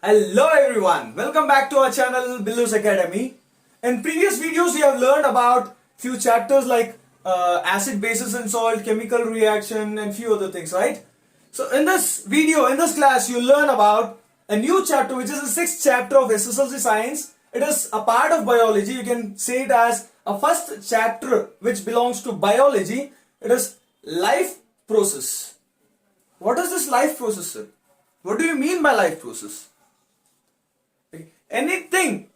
Hello everyone, welcome back to our channel Billu's Academy. In previous videos we have learned about few chapters like acid, bases and salt, chemical reaction and few other things, right? So in this video, in this class you'll learn about a new chapter which is the sixth chapter of Sslc science. It is a part of biology. You can say it as a first chapter which belongs to biology. It is life process. What is this life process, sir? What do you mean by life process? Anything,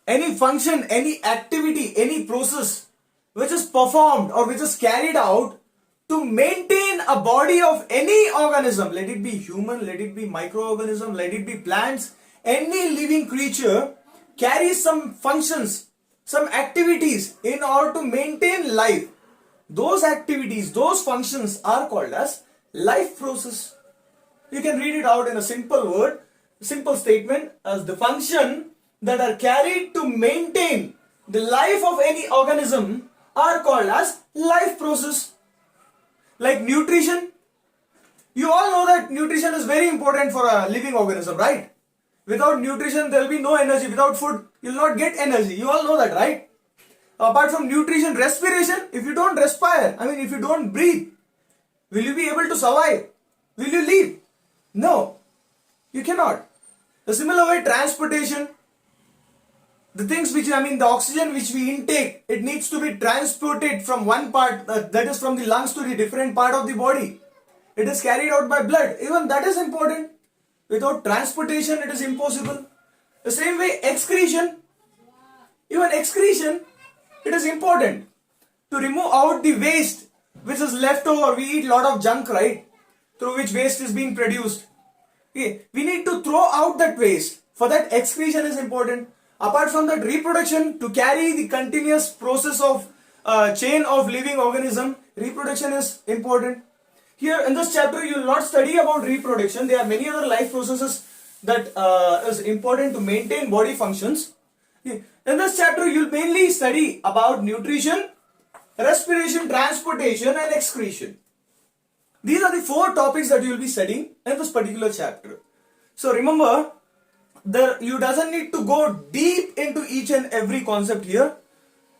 any function, any activity, any process which is performed or which is carried out to maintain a body of any organism, let it be human, let it be microorganism, let it be plants, any living creature carries some functions, some activities in order to maintain life. Those activities, those functions are called as life process. You can read it out in a simple word, simple statement as the function that are carried to maintain the life of any organism are called as life process. Like nutrition. You all know that nutrition is very important for a living organism, right? Without nutrition there will be no energy. Without food you will not get energy. You all know that, right? Apart from nutrition, respiration. If you don't respire, if you don't breathe, will you be able to survive? Will you live? No, you cannot. The similar way, transportation, the things which, the oxygen which we intake, it needs to be transported from one part, that is from the lungs to the different part of the body. It is carried out by blood. Even that is important. Without transportation, it is impossible. The same way, excretion. Even excretion, it is important to remove out the waste which is left over. We eat lot of junk, right? Through which waste is being produced. Okay. We need to throw out that waste. For that, excretion is important. Apart from that, reproduction, to carry the continuous process of chain of living organism, reproduction is important. Here in this chapter you will not study about reproduction. There are many other life processes that is important to maintain body functions. Okay. In this chapter you will mainly study about nutrition, respiration, transportation and excretion. These are the four topics that you will be studying in this particular chapter. So remember, you doesn't need to go deep into each and every concept here.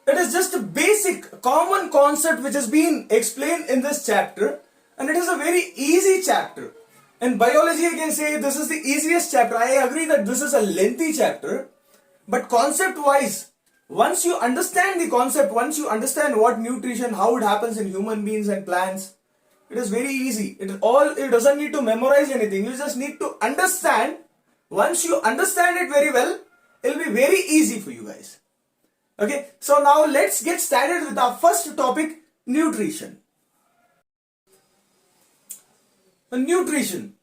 It is just a basic common concept which has been explained in this chapter, and it is a very easy chapter. In biology I can say this is the easiest chapter. I agree that this is a lengthy chapter, but concept wise, once you understand the concept, once you understand what nutrition, how it happens in human beings and plants, it is very easy. It doesn't need to memorize anything. You just need to understand. Once you understand it very well, it will be very easy for you guys. Okay, so now let's get started with our first topic, nutrition. Nutrition.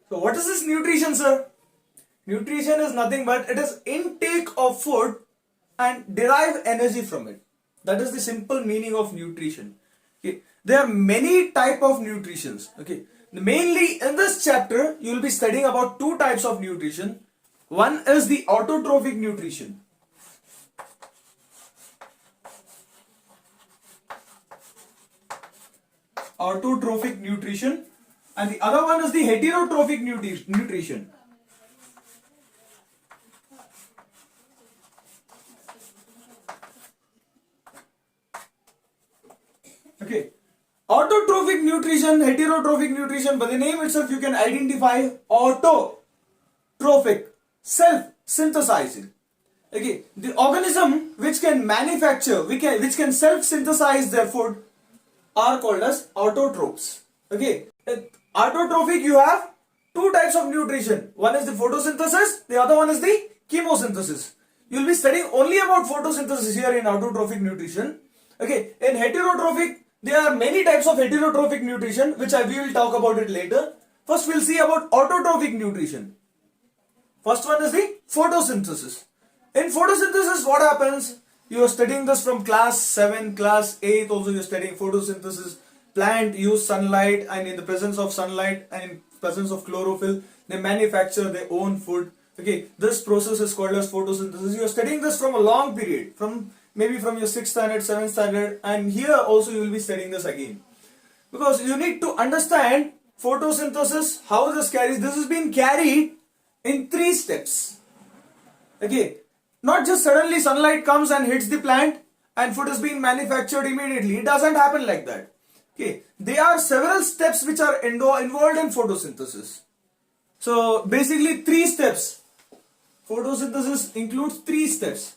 So what is this nutrition, sir? Nutrition is nothing but it is intake of food and derive energy from it. That is the simple meaning of nutrition. Okay. There are many type of nutritions. Okay. Mainly in this chapter, you will be studying about two types of nutrition. One is the autotrophic nutrition. Autotrophic nutrition. And the other one is the heterotrophic nutrition. Okay. Autotrophic nutrition, heterotrophic nutrition, by the name itself you can identify autotrophic, self-synthesizing. Okay, the organism which can manufacture, which can self-synthesize their food are called as autotrophs. Okay, autotrophic you have two types of nutrition. One is the photosynthesis, the other one is the chemosynthesis. You will be studying only about photosynthesis here in autotrophic nutrition. Okay, in heterotrophic, there are many types of heterotrophic nutrition which we will talk about it later. First we will see about autotrophic nutrition. First one is the photosynthesis. In photosynthesis what happens? You are studying this from class 7, class 8 also you are studying photosynthesis. Plant use sunlight, and in the presence of sunlight and in presence of chlorophyll they manufacture their own food. Okay, this process is called as photosynthesis. You are studying this from a long period, maybe from your 6th standard, 7th standard, and here also you will be studying this again. Because you need to understand photosynthesis, how this carries. This is being carried in 3 steps. Okay, not just suddenly sunlight comes and hits the plant and food is being manufactured immediately. It doesn't happen like that. Okay, there are several steps which are involved in photosynthesis. So basically 3 steps. Photosynthesis includes 3 steps.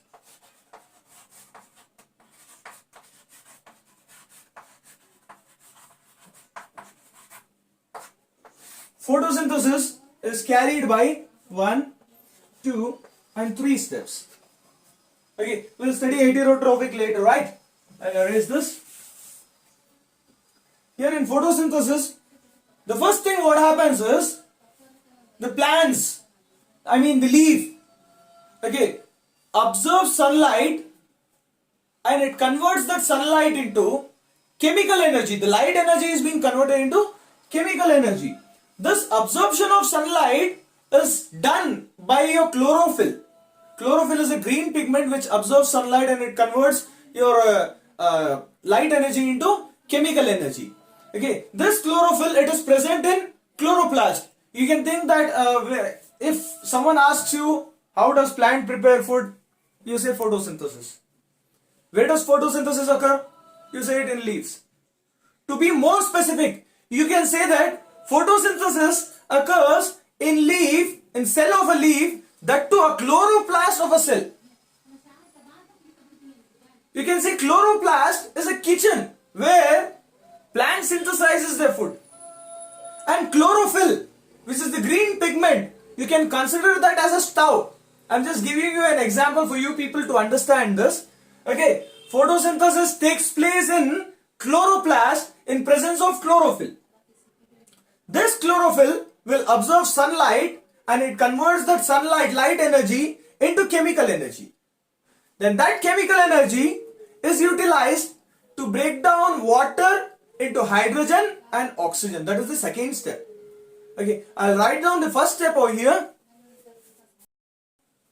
Photosynthesis is carried by 1, 2 and 3 steps. Okay, we'll study heterotrophic later, right? I'll erase this. Here in photosynthesis, the first thing what happens is the plants, the leaf, okay, absorbs sunlight and it converts that sunlight into chemical energy. The light energy is being converted into chemical energy. This absorption of sunlight is done by your chlorophyll. Chlorophyll is a green pigment which absorbs sunlight and it converts your light energy into chemical energy. Okay, this chlorophyll, it is present in chloroplast. You can think that if someone asks you how does plant prepare food, you say photosynthesis. Where does photosynthesis occur? You say it in leaves. To be more specific, you can say that photosynthesis occurs in leaf, in cell of a leaf, that to a chloroplast of a cell. You can say chloroplast is a kitchen where plant synthesizes their food. And chlorophyll, which is the green pigment, you can consider that as a stove. I'm just giving you an example for you people to understand this. Okay, photosynthesis takes place in chloroplast in presence of chlorophyll. This chlorophyll will absorb sunlight and it converts that sunlight, light energy, into chemical energy. Then that chemical energy is utilized to break down water into hydrogen and oxygen. That is the second step. Okay, I'll write down the first step over here.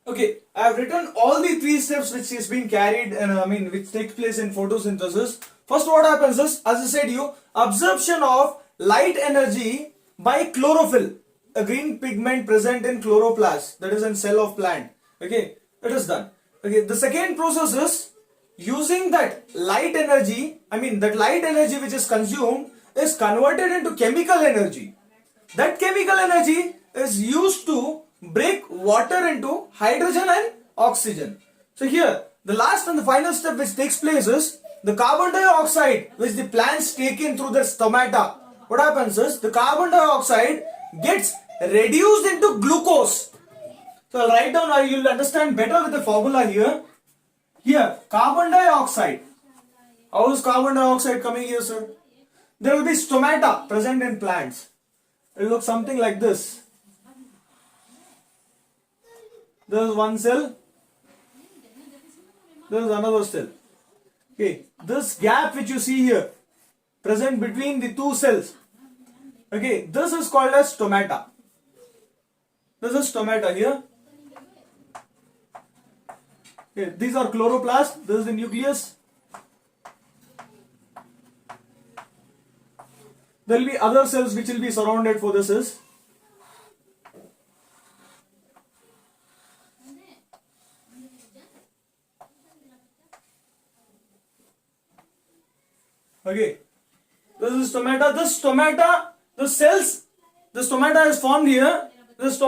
Okay, I have written all the 3 steps which is being carried and which takes place in photosynthesis. First, what happens is, as I said you, absorption of light energy by chlorophyll, a green pigment present in chloroplast, that is in cell of plant. Okay, it is done. Okay, the second process is using that light energy, that light energy which is consumed is converted into chemical energy. That chemical energy is used to break water into hydrogen and oxygen. So here, the last and the final step which takes place is the carbon dioxide which the plants take in through their stomata. What happens is the carbon dioxide gets reduced into glucose. So I'll write down, you'll understand better with the formula here. Here, carbon dioxide. How is carbon dioxide coming here, sir? There will be stomata present in plants. It will look something like this. There is one cell. There is another cell. Okay, this gap which you see here, present between the 2 cells. Okay, this is called as stomata. This is stomata here. Okay, these are chloroplasts. This is the nucleus. There will be other cells which will be surrounded for this is. Okay, this is stomata. This stomata, the cells, the stomata is formed here. This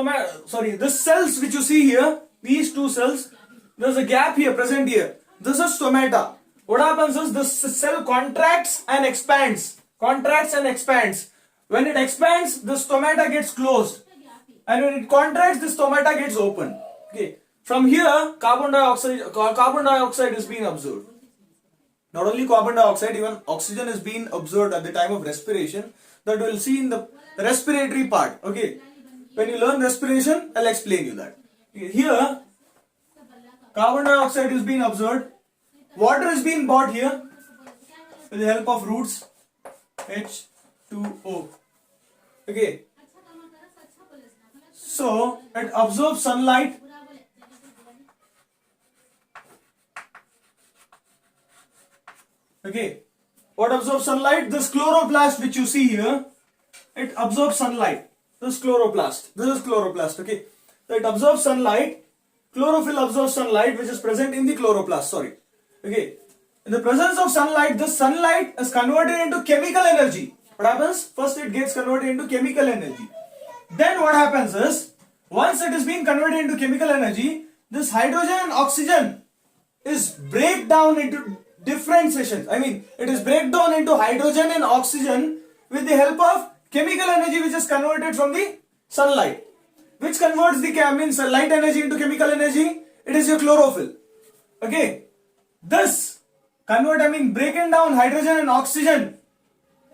cells which you see here, these 2 cells, there is a gap here, present here. This is stomata. What happens is this cell contracts and expands. Contracts and expands. When it expands, the stomata gets closed. And when it contracts, the stomata gets open. Okay. From here, carbon dioxide is being absorbed. Not only carbon dioxide, even oxygen is being absorbed at the time of respiration. That we'll see in the respiratory part. Okay. When you learn respiration, I'll explain you that. Okay. Here, carbon dioxide is being absorbed. Water is being brought here with the help of roots. H2O. Okay. So, it absorbs sunlight. Okay. What absorbs sunlight? This chloroplast which you see here, it absorbs sunlight. This chloroplast. This is chloroplast. Okay. So it absorbs sunlight. Chlorophyll absorbs sunlight which is present in the chloroplast. Okay. In the presence of sunlight, the sunlight is converted into chemical energy. What happens? First it gets converted into chemical energy. Then what happens is, once it is being converted into chemical energy, this hydrogen and oxygen is break down into different sessions. It is break down into hydrogen and oxygen with the help of chemical energy which is converted from the sunlight. Which converts the sunlight energy into chemical energy? It is your chlorophyll. Okay. This breaking down hydrogen and oxygen.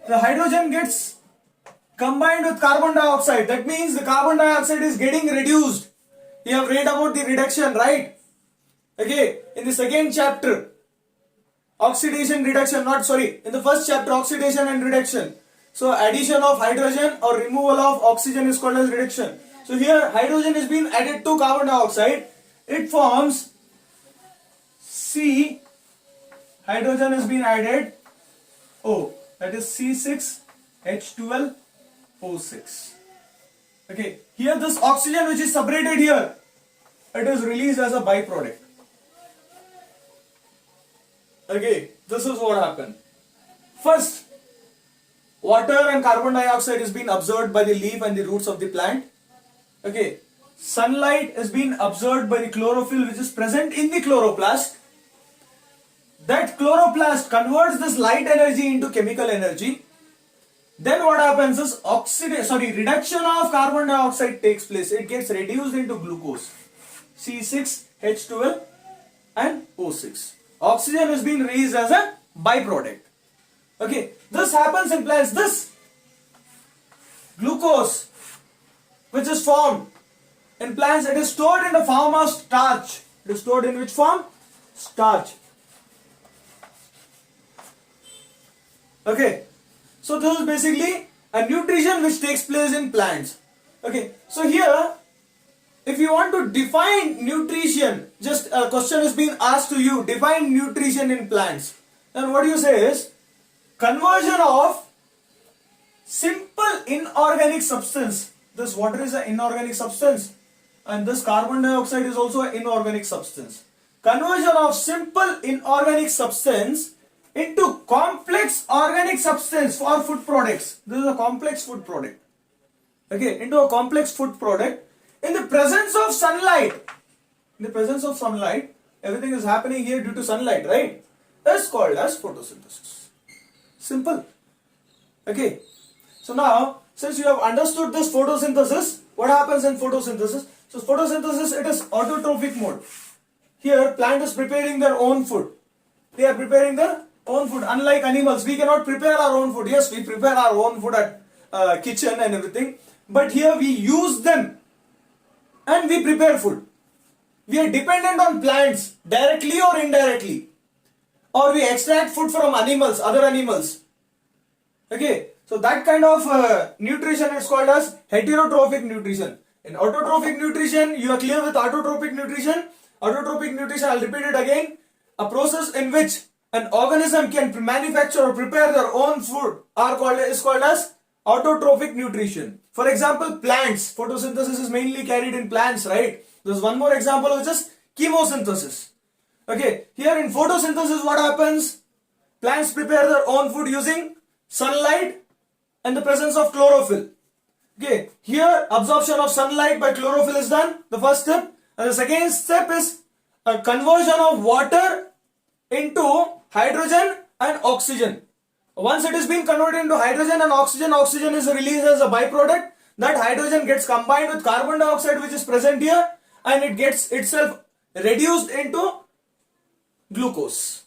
The hydrogen gets combined with carbon dioxide. That means the carbon dioxide is getting reduced. You have read about the reduction, right? Okay. In the second chapter, oxidation reduction, in the first chapter, oxidation and reduction. So addition of hydrogen or removal of oxygen is called as reduction. So here hydrogen is being added to carbon dioxide. It forms C. Hydrogen is being added O. That is C6H12O6. Okay. Here this oxygen which is separated here, it is released as a byproduct. Okay. This is what happened. First, water and carbon dioxide is being absorbed by the leaf and the roots of the plant. Okay. Sunlight is being absorbed by the chlorophyll which is present in the chloroplast. That chloroplast converts this light energy into chemical energy. Then what happens is reduction of carbon dioxide takes place. It gets reduced into glucose, C6H12 and O6. Oxygen is being released as a byproduct. Okay, this happens in plants. This glucose which is formed in plants, it is stored in the form of starch. It is stored in which form? Starch. Okay, so this is basically a nutrition which takes place in plants. Okay, so here, if you want to define nutrition, just a question is being asked to you, define nutrition in plants. Then what you say is, conversion of simple inorganic substance. This water is an inorganic substance and this carbon dioxide is also an inorganic substance. Conversion of simple inorganic substance into complex organic substance for food products. This is a complex food product. Okay, into a complex food product in the presence of sunlight. In the presence of sunlight, everything is happening here due to sunlight, right? That's called as photosynthesis. Simple. Okay. So now, since you have understood this photosynthesis, what happens in photosynthesis? So photosynthesis, it is autotrophic mode. Here, plant is preparing their own food. They are preparing their own food. Unlike animals, we cannot prepare our own food. Yes, we prepare our own food at kitchen and everything. But here we use them and we prepare food. We are dependent on plants directly or indirectly. Or we extract food from animals, other animals. Okay, so that kind of nutrition is called as heterotrophic nutrition. In autotrophic nutrition, you are clear with autotrophic nutrition. Autotrophic nutrition, I'll repeat it again. A process in which an organism can manufacture or prepare their own food is called as autotrophic nutrition. For example, plants. Photosynthesis is mainly carried in plants, right? There's one more example which is chemosynthesis. Okay, here in photosynthesis what happens? Plants prepare their own food using sunlight and the presence of chlorophyll. Okay, here absorption of sunlight by chlorophyll is done, the first step. And the second step is a conversion of water into hydrogen and oxygen. Once it is being converted into hydrogen and oxygen, oxygen is released as a byproduct. That hydrogen gets combined with carbon dioxide which is present here and it gets itself reduced into glucose.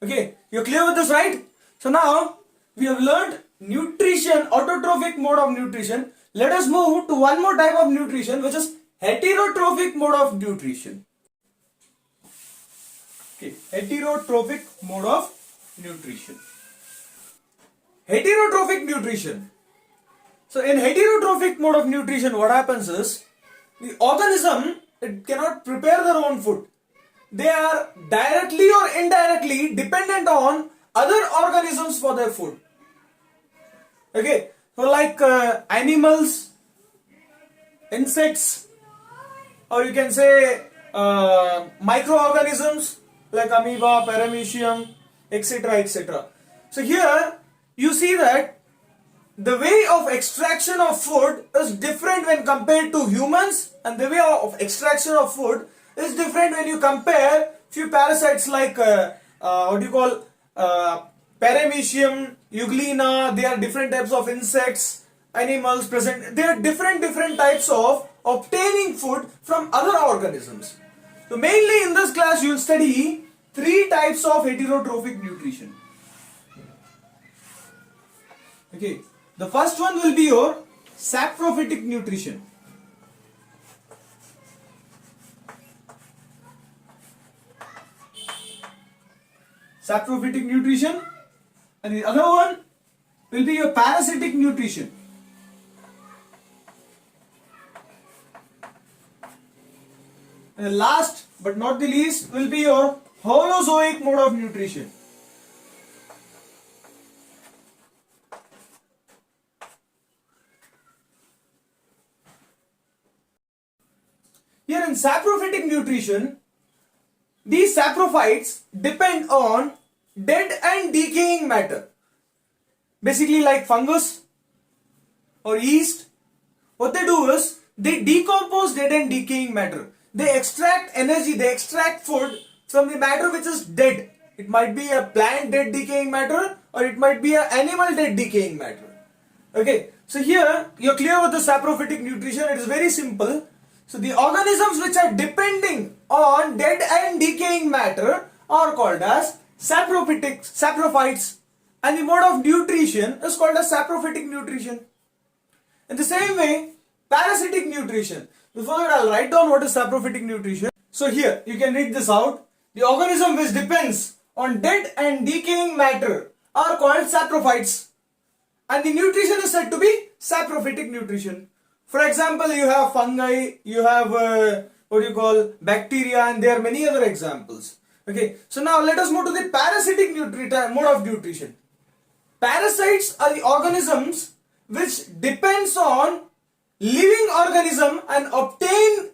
Okay, you're clear with this, right? So now we have learned nutrition, autotrophic mode of nutrition. Let us move to one more type of nutrition which is heterotrophic mode of nutrition. Okay, heterotrophic mode of nutrition. Heterotrophic nutrition. So in heterotrophic mode of nutrition, what happens is the organism, it cannot prepare their own food. They are directly or indirectly dependent on other organisms for their food. Okay, so like animals, insects, or you can say microorganisms like amoeba, paramecium, etc., etc. So here you see that the way of extraction of food is different when compared to humans, and the way of extraction of food is different when you compare few parasites like what do you call paramecium, euglena. They are different types of insects, animals present. There are different types of obtaining food from other organisms. So mainly in this class you will study three types of heterotrophic nutrition. Okay, the first one will be your saprophytic nutrition. Saprophytic nutrition, and the other one will be your parasitic nutrition. And the last but not the least will be your holozoic mode of nutrition. Here in saprophytic nutrition, these saprophytes depend on dead and decaying matter. Basically like fungus or yeast, what they do is they decompose dead and decaying matter. They extract energy, they extract food from the matter which is dead. It might be a plant dead decaying matter, or it might be an animal dead decaying matter. Okay, so here you're clear with the saprophytic nutrition. It is very simple. So the organisms which are depending on dead and decaying matter are called as saprophytes, and the mode of nutrition is called as saprophytic nutrition. In the same way, parasitic nutrition. Before that, I'll write down what is saprophytic nutrition. So here you can read this out. The organism which depends on dead and decaying matter are called saprophytes, and the nutrition is said to be saprophytic nutrition. For example, you have fungi, you have what you call bacteria, and there are many other examples. Okay, so now let us move to the parasitic mode of nutrition. Parasites are the organisms which depends on living organism and obtain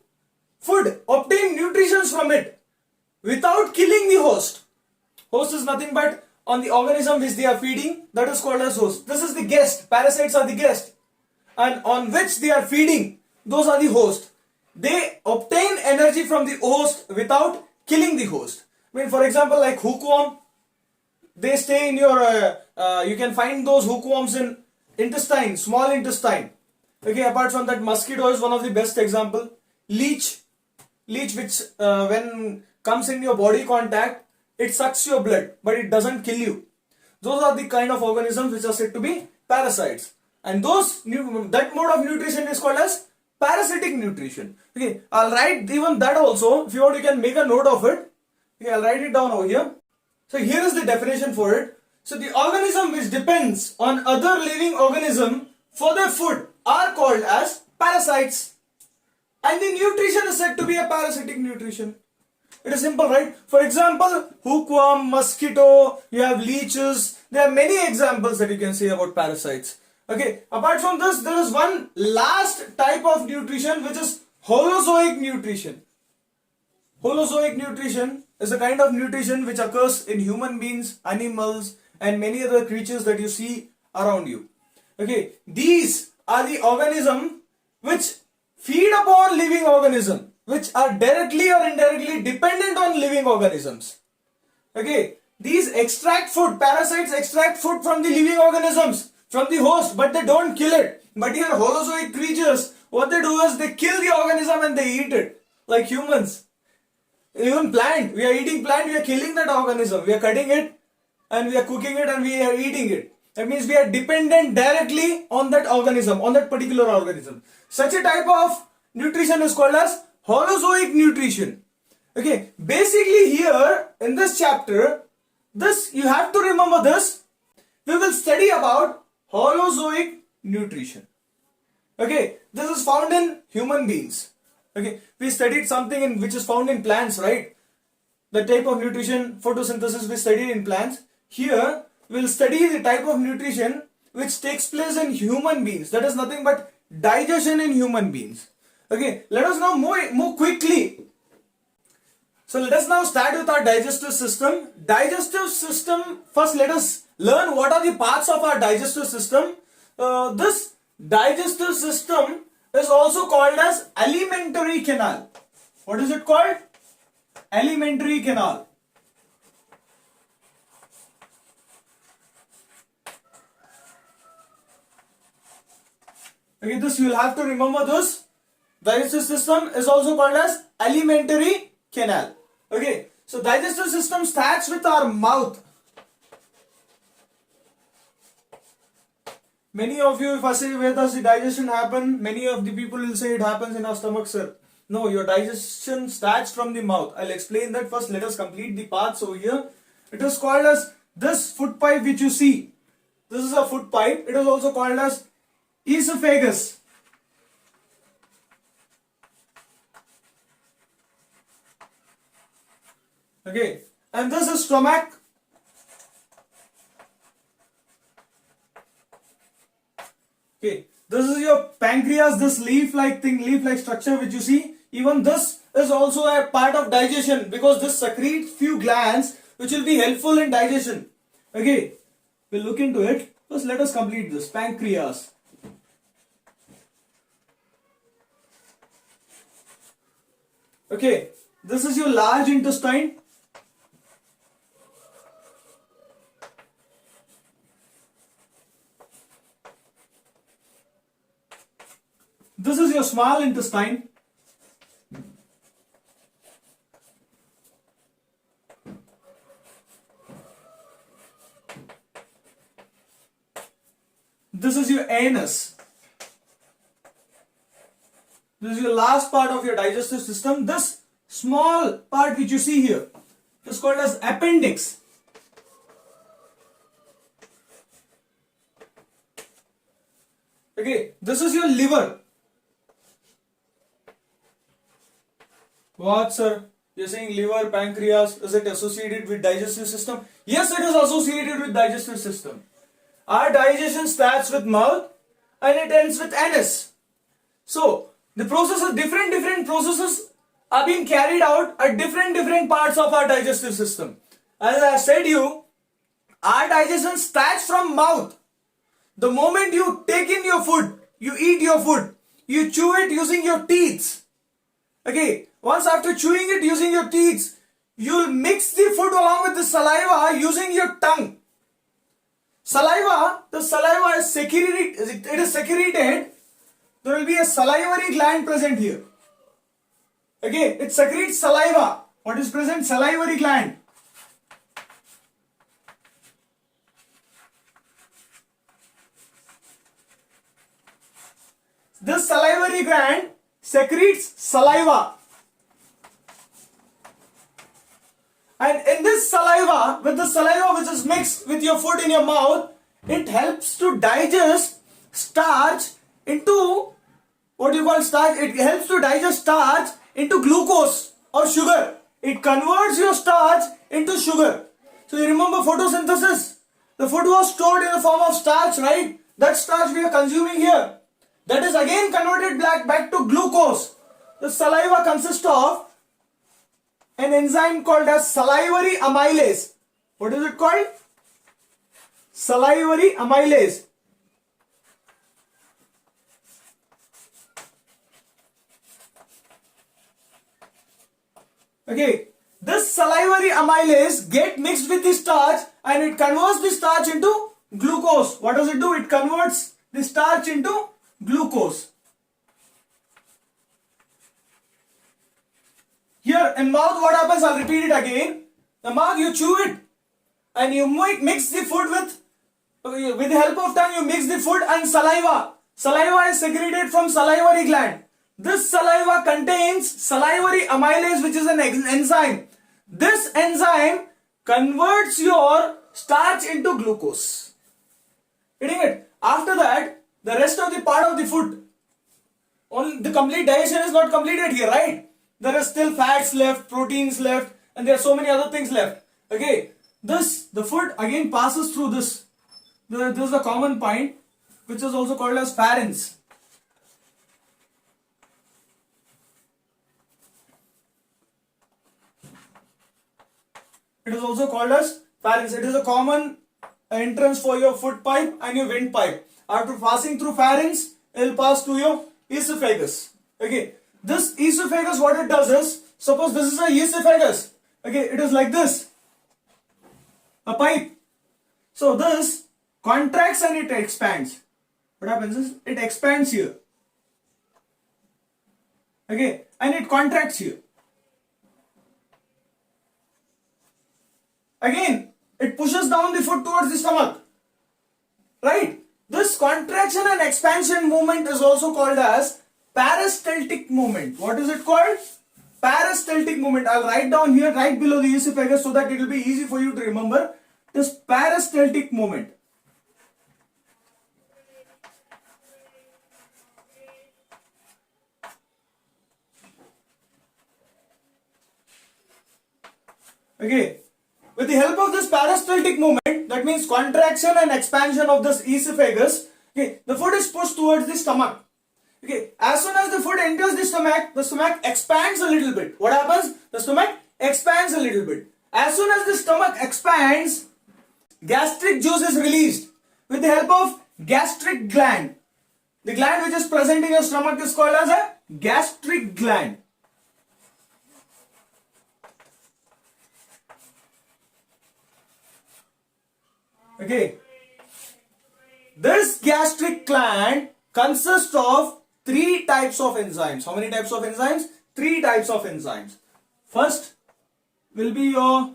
food, obtain nutrition from it without killing the host. Host is nothing but on the organism which they are feeding, that is called as host. This is the guest. Parasites are the guest, and on which they are feeding, those are the host. They obtain energy from the host without killing the host. I mean, for example, like hookworm, they stay in your, you can find those hookworms in intestine, small intestine. Okay, apart from that, mosquito is one of the best example. Leech which when comes in your body contact, it sucks your blood, but it doesn't kill you. Those are the kind of organisms which are said to be parasites. And that mode of nutrition is called as parasitic nutrition. Okay, I'll write even that also. If you want, you can make a note of it. Okay, I'll write it down over here. So here is the definition for it. So the organism which depends on other living organism for their food are called as parasites. And the nutrition is said to be a parasitic nutrition. It is simple, right? For example, hookworm, mosquito, you have leeches. There are many examples that you can say about parasites. Okay, apart from this, there is one last type of nutrition which is holozoic nutrition. Holozoic nutrition is a kind of nutrition which occurs in human beings, animals, and many other creatures that you see around you. Okay, these are the organisms which feed upon living organisms, which are directly or indirectly dependent on living organisms. Okay, these extract food, parasites extract food from the living organisms, from the host, but they don't kill it. But here holozoic creatures, what they do is they kill the organism and they eat it, like humans. Even plant, we are eating plant, we are killing that organism, we are cutting it and we are cooking it and we are eating it. That means we are dependent directly on that organism, on that particular organism. Such a type of nutrition is called as holozoic nutrition. Okay, basically here in this chapter, this you have to remember this. We will study about holozoic nutrition. Okay, this is found in human beings. Okay, we studied something which is found in plants, right? The type of nutrition, photosynthesis, we studied in plants. Here, we will study the type of nutrition which takes place in human beings. That is nothing but digestion in human beings. Okay, let us now move quickly. So let us now start with our digestive system. Digestive system, first let us learn what are the parts of our digestive system. This digestive system is also called as alimentary canal. What is it called? Alimentary canal. Okay, this you will have to remember this. Digestive system is also called as alimentary canal. Okay, so digestive system starts with our mouth. Many of you, if I say where does the digestion happen, many of the people will say it happens in our stomach, sir. No, your digestion starts from the mouth. I'll explain that first. Let us complete the parts over here. It is called as this food pipe which you see. This is a food pipe. It is also called as esophagus. Okay, and this is stomach. Okay, this is your pancreas, this leaf-like thing, leaf-like structure which you see. Even this is also a part of digestion because this secretes few glands which will be helpful in digestion. Okay, we'll look into it. First, let us complete this. Pancreas. Okay, this is your large intestine. This is your small intestine. This is your anus. This is your last part of your digestive system. This small part which you see here is called as appendix. Okay, this is your liver. What, sir? You're saying liver, pancreas, is it associated with digestive system? Yes, it is associated with digestive system. Our digestion starts with mouth and it ends with anus. So, the processes, different processes are being carried out at different parts of our digestive system. As I said you, our digestion starts from mouth. The moment you take in your food, you eat your food, you chew it using your teeth. Okay, once after chewing it using your teeth, you'll mix the food along with the saliva using your tongue. Saliva, the saliva is secreted, it is secreted. There will be a salivary gland present here. Okay, it secretes saliva. What is present? Salivary gland. This salivary gland secretes saliva. And in this saliva, with the saliva which is mixed with your food in your mouth, it helps to digest starch into, what you call starch, it helps to digest starch into glucose or sugar. It converts your starch into sugar. So you remember photosynthesis? The food was stored in the form of starch, right? That starch we are consuming here. That is again converted back to glucose. The saliva consists of an enzyme called as salivary amylase. What is it called? Salivary amylase. Okay, this salivary amylase get mixed with the starch and it converts the starch into glucose. What does it do? It converts the starch into glucose. Here in mouth what happens? I'll repeat it again. The mouth you chew it and you mix the food with the help of tongue you mix the food and saliva. Saliva is secreted from salivary gland. This saliva contains salivary amylase which is an enzyme. This enzyme converts your starch into glucose. Getting it? After that, the rest of the part of the food, only the complete digestion is not completed here, right? There are still fats left, proteins left, and there are so many other things left. Okay, the food again passes through this. This is the common point, which is also called as pharynx. It is also called as pharynx. It is a common entrance for your food pipe and your windpipe. After passing through pharynx, it will pass to your esophagus. Okay, this esophagus, what it does is, suppose this is a esophagus. Okay, it is like this, a pipe. So this contracts and it expands. What happens is, it expands here. Okay, and it contracts here. Again, it pushes down the food towards the stomach. Right? This contraction and expansion movement is also called as peristaltic movement. What is it called? Peristaltic movement. I'll write down here right below the esophagus so that it will be easy for you to remember. This peristaltic movement. Okay. With the help of this peristaltic movement, that means contraction and expansion of this esophagus, okay, the food is pushed towards the stomach. Okay, as soon as the food enters the stomach expands a little bit. What happens? The stomach expands a little bit. As soon as the stomach expands, gastric juice is released with the help of gastric gland. The gland which is present in your stomach is called as a gastric gland. Okay, this gastric gland consists of 3 types of enzymes. How many types of enzymes? 3 types of enzymes. First will be your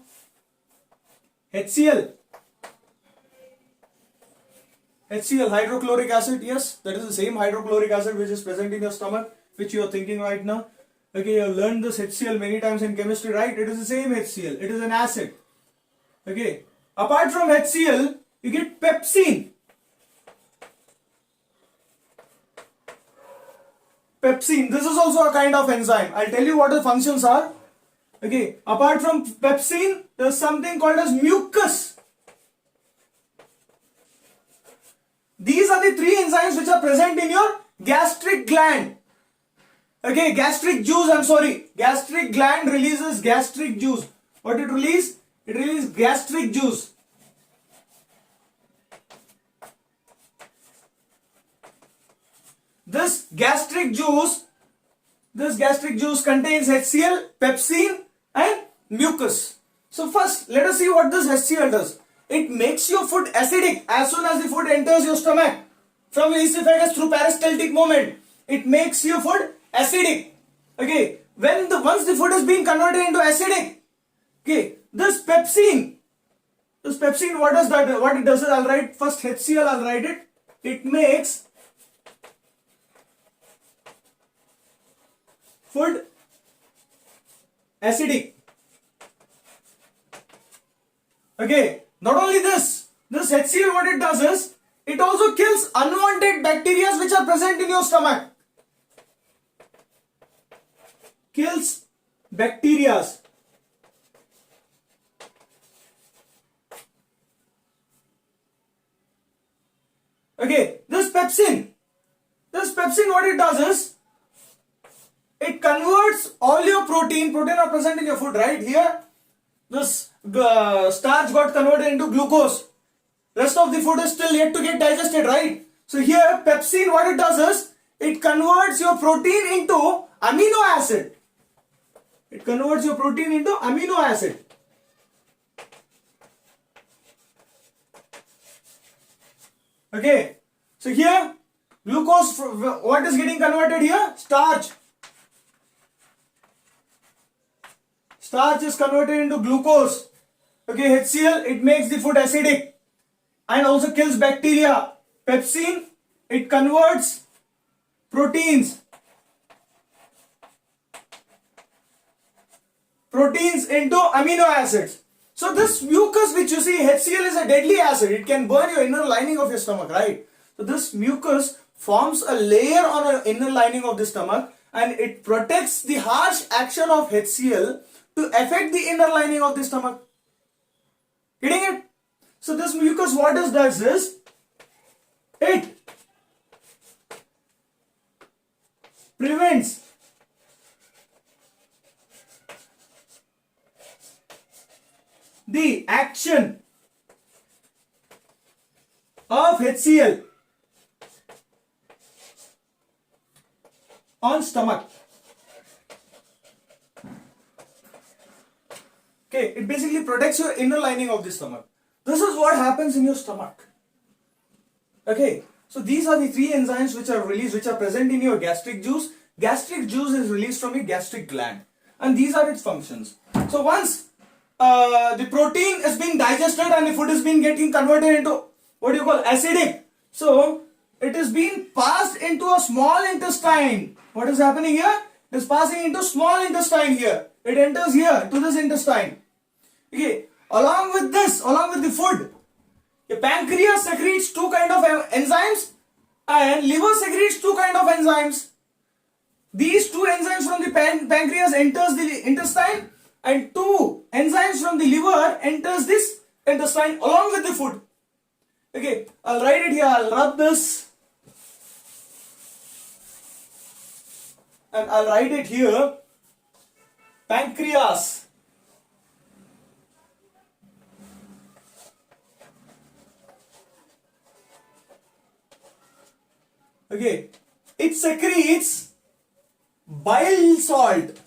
HCl. HCl, hydrochloric acid. Yes, that is the same hydrochloric acid which is present in your stomach, which you are thinking right now. Okay, you have learned this HCl many times in chemistry, right? It is the same HCl. It is an acid. Okay. Apart from HCl, you get pepsine. Pepsine, this is also a kind of enzyme. I'll tell you what the functions are. Okay, apart from pepsine, there is something called as mucus. These are the 3 enzymes which are present in your gastric gland. Okay, gastric juice, I'm sorry. Gastric gland releases gastric juice. What it releases? It releases gastric juice. This gastric juice contains HCl, pepsine and mucus. So first, let us see what this HCl does. It makes your food acidic as soon as the food enters your stomach from your esophagus through peristaltic movement. It makes your food acidic. Okay, once the food is being converted into acidic, okay, this pepsine, what does that? What it does is, I'll write first HCl. I'll write it. It makes food acidic. Okay. Not only this HCl, what it does is, it also kills unwanted bacteria which are present in your stomach. Kills bacteria. Okay, this pepsine, what it does is, it converts all your protein are present in your food, right? Here, this starch got converted into glucose. Rest of the food is still yet to get digested, right? So here, pepsine, what it does is, it converts your protein into amino acid. Okay, so here, glucose, what is getting converted here? Starch. Starch is converted into glucose. Okay, HCl, it makes the food acidic and also kills bacteria. Pepsine, it converts proteins into amino acids. So this mucus which you see, HCl is a deadly acid. It can burn your inner lining of your stomach, right? So this mucus forms a layer on the inner lining of the stomach and it protects the harsh action of HCl to affect the inner lining of the stomach. Getting it? So this mucus, what it does is, it prevents the action of HCl on stomach. Okay, it basically protects your inner lining of the stomach. This is what happens in your stomach. Okay, so these are the three enzymes which are released, which are present in your gastric juice. Gastric juice is released from your gastric gland, and these are its functions. So once the protein is being digested and the food is being getting converted into what you call acidic, so it is being passed into a small intestine. What is happening here? It is passing into small intestine here. It enters here to this intestine. Okay, along with this, along with the food, the pancreas secretes two kind of enzymes and liver secretes two kind of enzymes. These two enzymes from the pancreas enters the intestine, and two enzymes from the liver enters this intestine along with the food. Okay, I'll write it here. I'll rub this and I'll write it here. Pancreas. Okay, it secretes bile salt.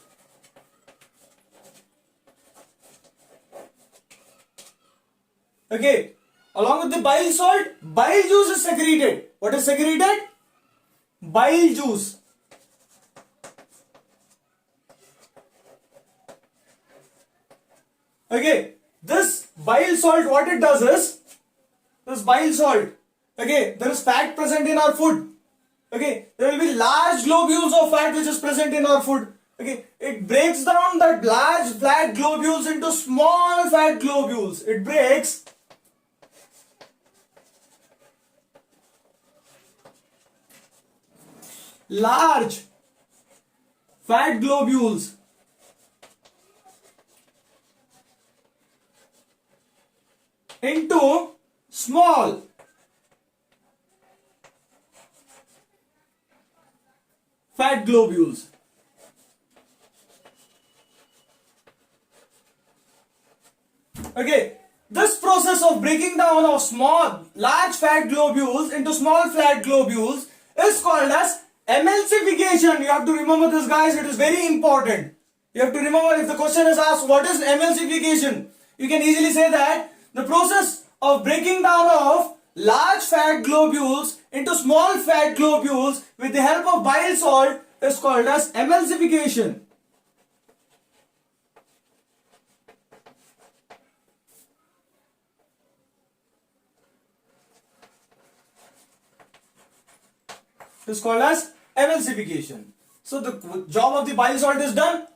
Okay, along with the bile salt, bile juice is secreted. What is secreted? Bile juice. Okay, this bile salt, what it does is, this bile salt, okay, there is fat present in our food. Okay, there will be large globules of fat which is present in our food. Okay, it breaks down that large fat globules into small fat globules. It breaks large fat globules into small fat globules. Okay, this process of breaking down of large fat globules into small fat globules is called as emulsification. You have to remember this, guys. It is very important. You have to remember, if the question is asked, what is emulsification? You can easily say that the process of breaking down of large fat globules into small fat globules with the help of bile salt is called as emulsification. It is called as emulsification. So the job of the bile salt is done.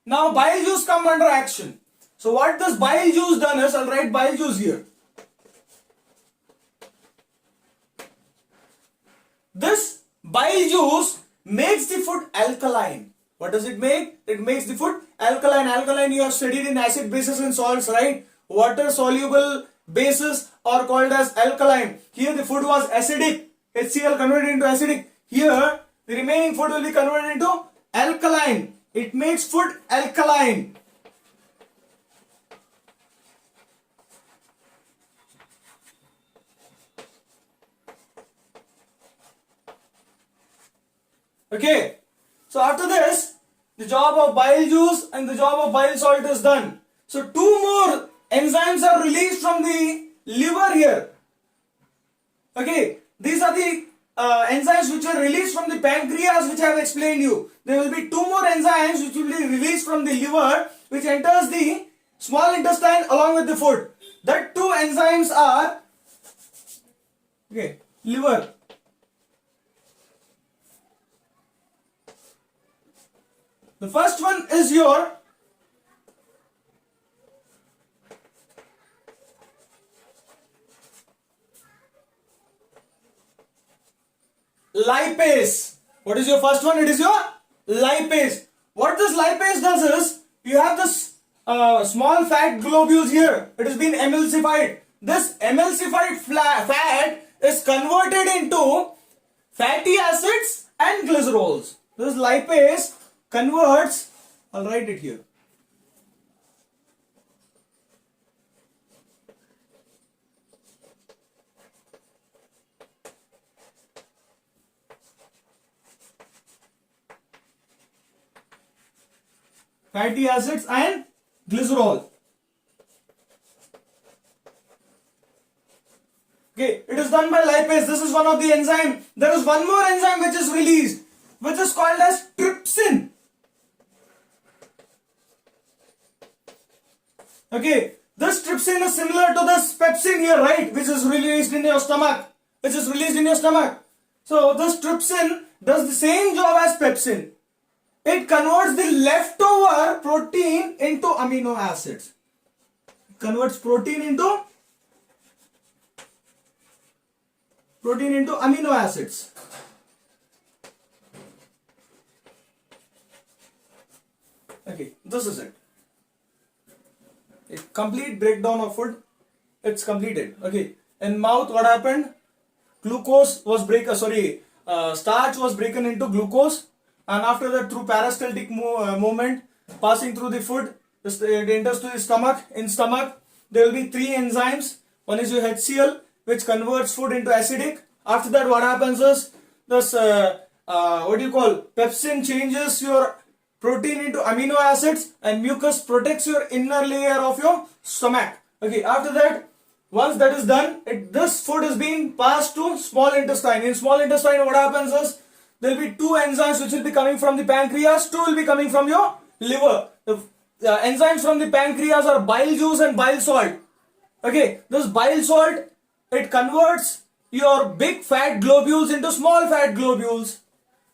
Now bile juice come under action. So what this bile juice done is, I'll write bile juice here. This bile juice makes the food alkaline. What does it make? It makes the food alkaline. Alkaline you have studied in acid, bases and salts, right? Water soluble bases are called as alkaline. Here the food was acidic. HCl converted into acidic. Here the remaining food will be converted into alkaline. It makes food alkaline. Okay, so after this, the job of bile juice and the job of bile salt is done. So two more enzymes are released from the liver here. Okay, these are the enzymes which are released from the pancreas, which I have explained you. There will be two more enzymes which will be released from the liver, which enters the small intestine along with the food. That two enzymes are, okay, liver. The first one is your lipase. What is your first one? It is your lipase. What this lipase does is, you have this small fat globules here. It has been emulsified. This emulsified fat is converted into fatty acids and glycerols. This lipase converts, I'll write it here. fatty acids and glycerol. Okay, it is done by lipase. This is one of the enzyme. There is one more enzyme which is released, which is called as trypsin. Okay, this trypsin is similar to this pepsin here, right? Which is released in your stomach. So this trypsin does the same job as pepsin. It converts the leftover protein into amino acids. Converts protein into amino acids. Okay, this is it. A complete breakdown of food. It's completed. Okay, in mouth, what happened? Glucose was starch was broken into glucose, and after that, through peristaltic movement, passing through the food, it enters to the stomach. In stomach, there will be three enzymes. One is your HCl, which converts food into acidic. After that, what happens is this pepsin changes your protein into amino acids, and mucus protects your inner layer of your stomach. Okay, after that, once that is done, this food is being passed to small intestine. In small intestine, what happens is there will be two enzymes which will be coming from the pancreas, two will be coming from your liver. The enzymes from the pancreas are bile juice and bile salt. Okay, this bile salt, it converts your big fat globules into small fat globules.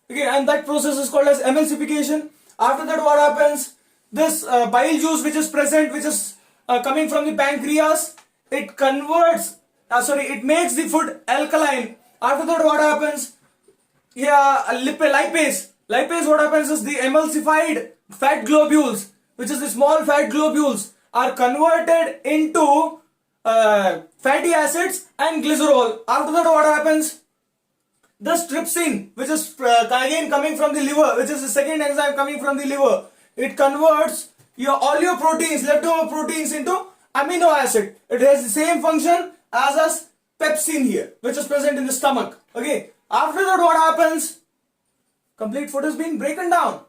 Okay, and that process is called as emulsification. After that, what happens? This bile juice which is present, which is coming from the pancreas, it converts, it makes the food alkaline. After that, what happens? Lipase. Lipase, what happens is the emulsified fat globules, which is the small fat globules, are converted into fatty acids and glycerol. After that, what happens? This trypsin, which is again coming from the liver, which is the second enzyme coming from the liver, it converts all your proteins, leftover proteins, into amino acid. It has the same function as pepsin here, which is present in the stomach. Okay. After that, what happens? Complete food is being broken down.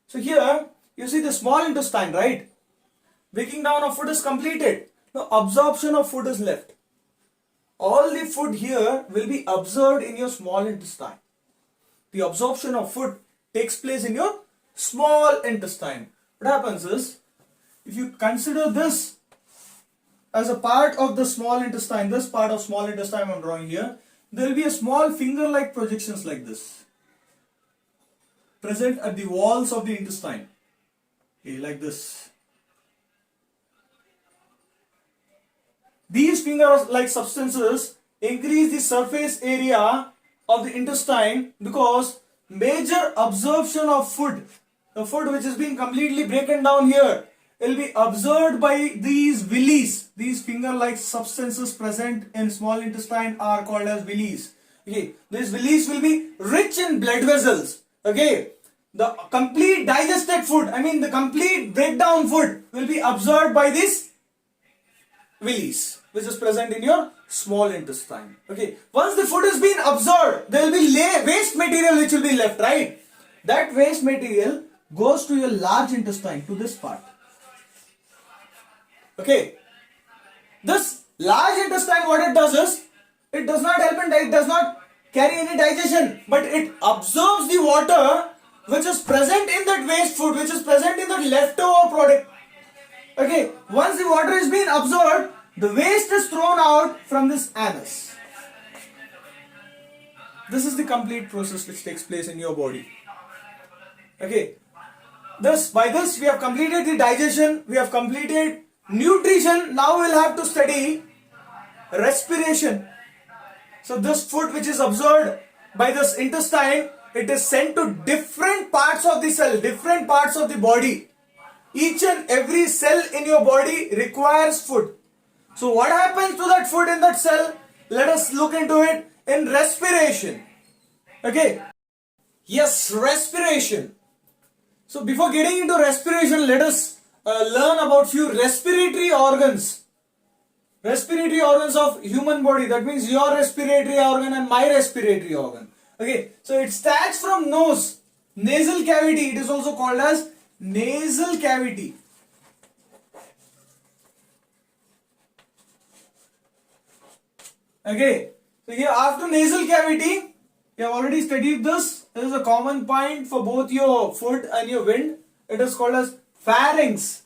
So here you see the small intestine, right? Breaking down of food is completed. Now absorption of food is left. All the food here will be absorbed in your small intestine. The absorption of food takes place in your small intestine. What happens is, if you consider this as a part of the small intestine, this part of small intestine I am drawing here, there will be a small finger-like projections like this, present at the walls of the intestine. Okay, like this. These finger-like substances increase the surface area of the intestine because major absorption of food, the food which is being completely broken down here, will be absorbed by these villis. These finger-like substances present in small intestine are called as villis. Okay, these villis will be rich in blood vessels. Okay, the complete digested food, the complete breakdown food will be absorbed by these villis, which is present in your small intestine. Okay, once the food is being absorbed, there will be waste material which will be left, right? That waste material goes to your large intestine, to this part. Okay, this large intestine, what it does is, it does not help and it does not carry any digestion, but it absorbs the water which is present in that waste food, which is present in that leftover product. Okay, once the water is being absorbed, the waste is thrown out from this anus. This is the complete process which takes place in your body. Okay, by this we have completed the digestion, we have completed nutrition. Now we will have to study respiration. So this food which is absorbed by this intestine, it is sent to different parts of the cell, different parts of the body. Each and every cell in your body requires food. So what happens to that food in that cell? Let us look into it in respiration. Okay. Yes, respiration. So before getting into respiration, let us learn about few respiratory organs. Respiratory organs of human body. That means your respiratory organ and my respiratory organ. Okay. So it starts from nose. Nasal cavity. It is also called as nasal cavity. Okay, so here after nasal cavity, you have already studied this. This is a common point for both your foot and your wind. It is called as pharynx.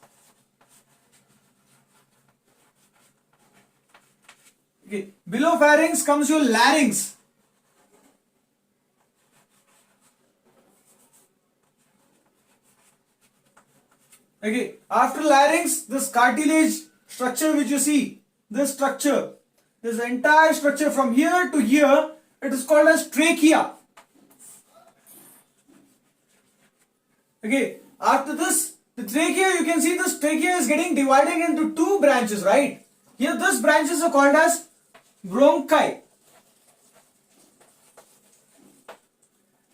Okay, below pharynx comes your larynx. Okay, after larynx, this cartilage structure which you see, this structure, this entire structure from here to here, it is called as trachea. Okay, after this, the trachea, you can see this trachea is getting divided into two branches, right? Here, this branches are called as bronchi.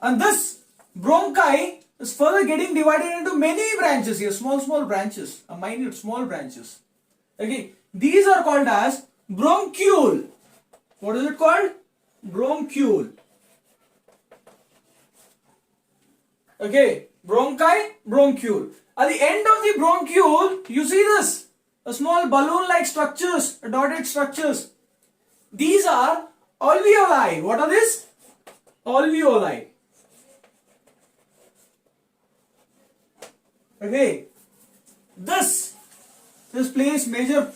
And this bronchi is further getting divided into many branches here, small branches, minute small branches. Okay, these are called as bronchiole. What is it called? Bronchiole. Okay, bronchi, bronchiole. At the end of the bronchiole, you see this, a small balloon-like structures, dotted structures. These are alveoli. What are these? Alveoli. Okay, this plays major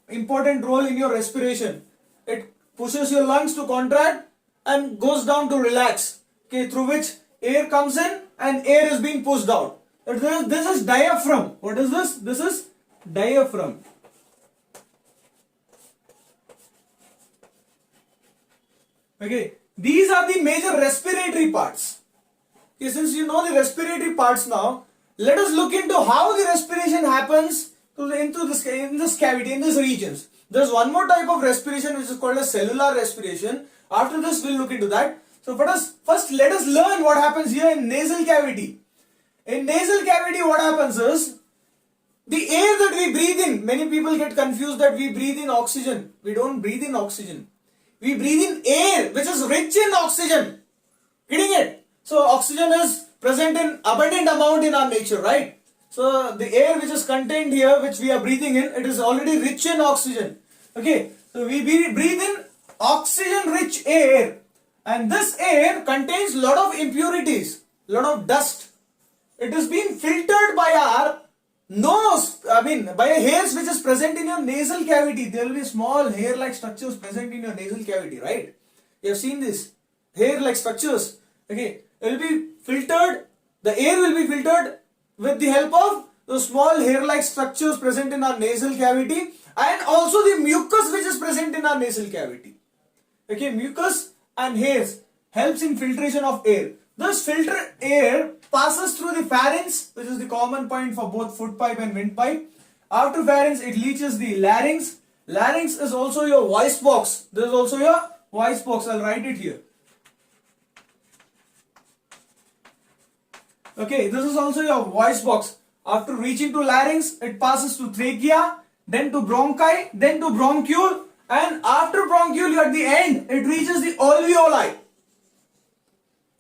important role in your respiration. It pushes your lungs to contract and goes down to relax. Okay, through which air comes in and air is being pushed out. This is diaphragm. What is this? This is diaphragm. Okay, these are the major respiratory parts. Okay, since you know the respiratory parts now, let us look into how the respiration happens in this cavity, in these regions. There is one more type of respiration which is called as cellular respiration. After this, we'll look into that. So first let us learn what happens here in nasal cavity. In nasal cavity, what happens is, the air that we breathe in, many people get confused that we breathe in oxygen. We don't breathe in oxygen. We breathe in air which is rich in oxygen. Getting it? So oxygen is present in abundant amount in our nature, right? So the air which is contained here, which we are breathing in, it is already rich in oxygen. Okay, so we breathe in oxygen rich air, and this air contains lot of impurities, lot of dust. It is being filtered by our nose, by hairs which is present in your nasal cavity. There will be small hair-like structures present in your nasal cavity, right? You have seen this, hair-like structures. Okay, it will be filtered, the air will be filtered with the help of those small hair-like structures present in our nasal cavity, and also the mucus which is present in our nasal cavity. Okay, mucus and hairs helps in filtration of air. This filtered air passes through the pharynx, which is the common point for both foot pipe and windpipe. After pharynx, it reaches the larynx. Larynx is also your voice box. This is also your voice box. I'll write it here. Okay, this is also your voice box. After reaching to larynx, it passes to trachea, then to bronchi, then to bronchiole, and after bronchiole, at the end, it reaches the alveoli.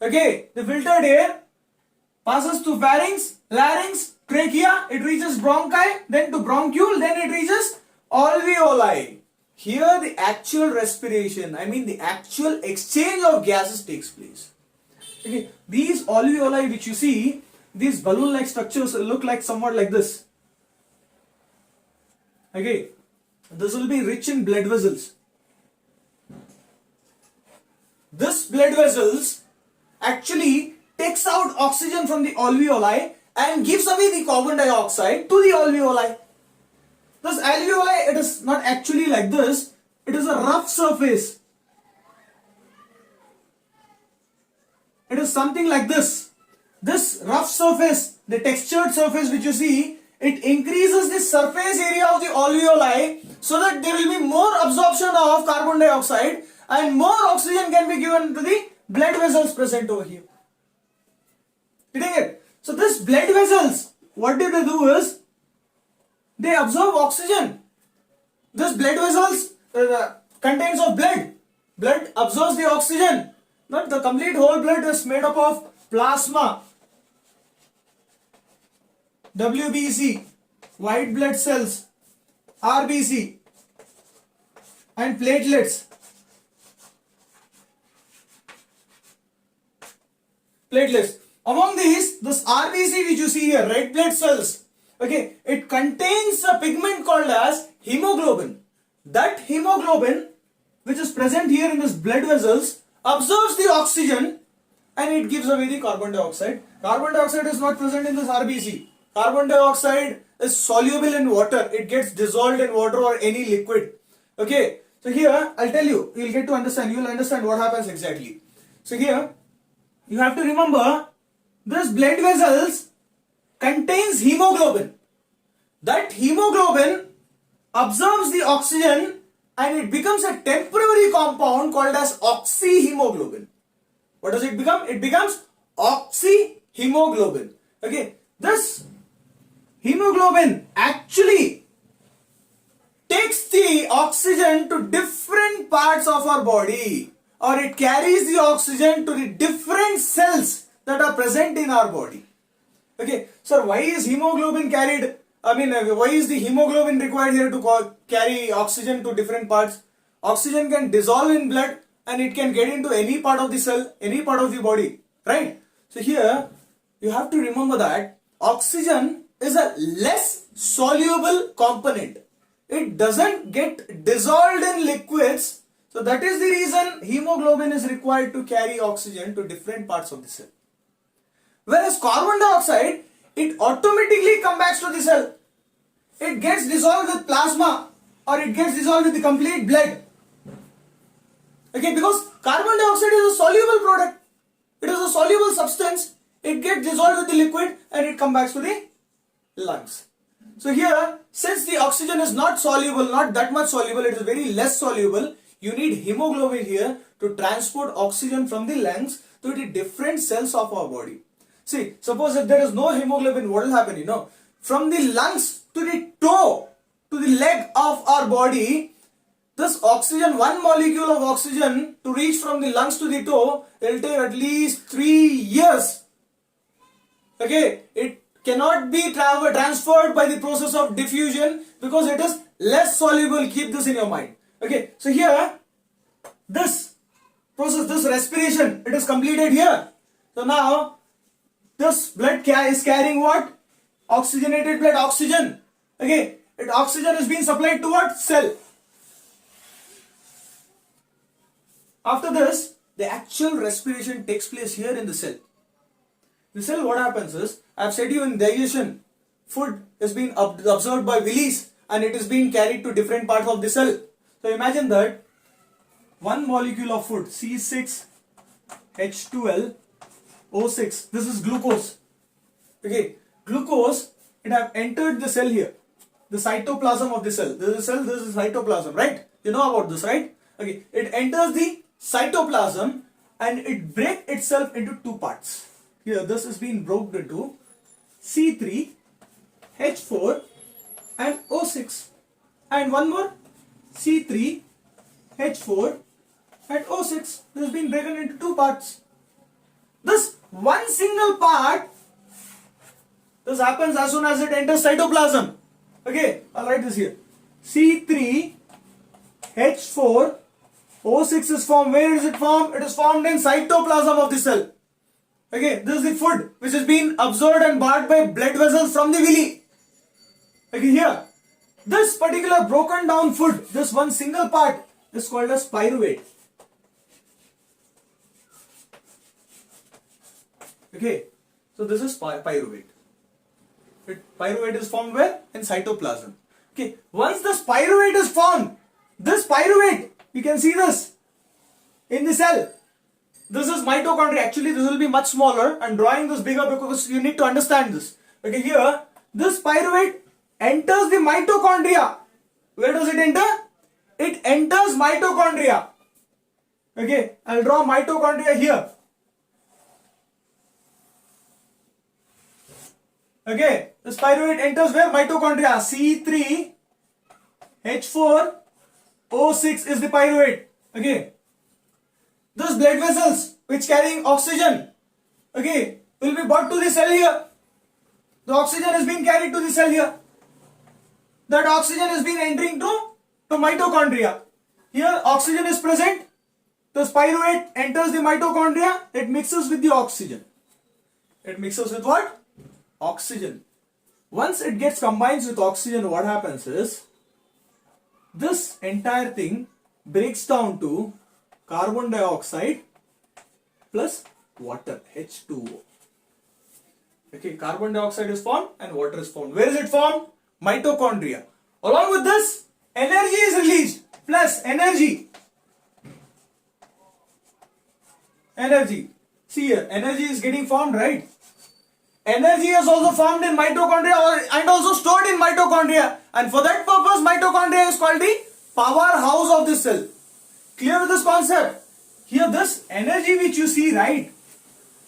Okay, the filtered air passes to pharynx, larynx, trachea, it reaches bronchi, then to bronchiole, then it reaches alveoli. Here the actual respiration, the actual exchange of gases takes place. Okay, these alveoli which you see, these balloon-like structures look like somewhat like this. Okay, this will be rich in blood vessels. This blood vessels actually takes out oxygen from the alveoli and gives away the carbon dioxide to the alveoli. This alveoli, it is not actually like this, it is a rough surface. It is something like this. This rough surface, the textured surface which you see, it increases the surface area of the alveoli so that there will be more absorption of carbon dioxide and more oxygen can be given to the blood vessels present over here. Getting it? So this blood vessels, what do they do is, they absorb oxygen. This blood vessels contains of blood. Blood absorbs the oxygen. Not the complete whole blood is made up of plasma. WBC, white blood cells, RBC, and platelets. Among these, this RBC which you see here, red blood cells, okay, it contains a pigment called as hemoglobin. That hemoglobin, which is present here in this blood vessels, absorbs the oxygen and it gives away the carbon dioxide. Carbon dioxide is not present in this RBC. Carbon dioxide is soluble in water. It gets dissolved in water or any liquid. Okay, so here I'll tell you, you'll get to understand, you'll understand what happens exactly. So here, you have to remember, this blood vessels contains hemoglobin. That hemoglobin absorbs the oxygen and it becomes a temporary compound called as oxyhemoglobin. What does it become? It becomes oxyhemoglobin. Okay, this hemoglobin actually takes the oxygen to different parts of our body, or it carries the oxygen to the different cells that are present in our body. Okay, so why is hemoglobin carried? Why is the hemoglobin required here to carry oxygen to different parts? Oxygen can dissolve in blood and it can get into any part of the cell, any part of the body, right? So here, you have to remember that oxygen is a less soluble component. It doesn't get dissolved in liquids. So that is the reason hemoglobin is required to carry oxygen to different parts of the cell. Whereas carbon dioxide, it automatically comes back to the cell. It gets dissolved with plasma or it gets dissolved with the complete blood. Okay, because carbon dioxide is a soluble product. It is a soluble substance. It gets dissolved with the liquid and it comes back to the lungs. So here, since the oxygen is not soluble, not that much soluble, it is very less soluble, you need hemoglobin here to transport oxygen from the lungs to the different cells of our body. See, suppose if there is no hemoglobin, what will happen? From the lungs to the toe, to the leg of our body, this oxygen, one molecule of oxygen to reach from the lungs to the toe, it will take at least 3 years. Okay, it cannot be transferred by the process of diffusion because it is less soluble. Keep this in your mind. Okay, so here, this process, this respiration, it is completed here. So now, this blood is carrying what? Oxygenated blood, oxygen. Okay, oxygen is being supplied to what? Cell. After this, the actual respiration takes place here in the cell. The cell, what happens is, I have said you in digestion, food is being absorbed by villis and it is being carried to different parts of the cell. So imagine that one molecule of food, C6H12O6, this is glucose. Okay, glucose, it have entered the cell here, the cytoplasm of the cell. This is a cell, this is cytoplasm, right? You know about this, right? Okay, it enters the cytoplasm and it breaks itself into two parts. Here, this is being broken into C3, H4 and O6, and one more C3, H4 and O6. This has been broken into two parts. This one single part, this happens as soon as it enters cytoplasm. Okay, I'll write this here. C3, H4, O6 is formed. Where is it formed? It is formed in cytoplasm of the cell. Okay, this is the food which is being absorbed and barred by blood vessels from the villi. Okay, here, this particular broken down food, this one single part is called as pyruvate. Okay, so this is pyruvate. Pyruvate is formed where? In cytoplasm. Okay, once this pyruvate is formed, this pyruvate, you can see this in the cell. This is mitochondria. Actually, this will be much smaller. I'm drawing this bigger because you need to understand this. Okay, here, this pyruvate enters the mitochondria. Where does it enter? It enters mitochondria. Okay, I'll draw mitochondria here. Okay, this pyruvate enters where? Mitochondria. C3, H4, O6 is the pyruvate. Okay. Those blood vessels which carrying oxygen, okay, will be brought to the cell here. The oxygen is being carried to the cell here. That oxygen is being entering to mitochondria. Here oxygen is present. The pyruvate enters the mitochondria. It mixes with the oxygen. It mixes with what? Oxygen. Once it gets combined with oxygen, what happens is this entire thing breaks down to carbon dioxide plus water, H2O. Okay, carbon dioxide is formed and water is formed. Where is it formed? Mitochondria. Along with this, energy is released. Plus energy. Energy. See here, energy is getting formed, right? Energy is also formed in mitochondria and also stored in mitochondria. And for that purpose, mitochondria is called the powerhouse of the cell. Clear with this concept? Here, this energy which you see, right,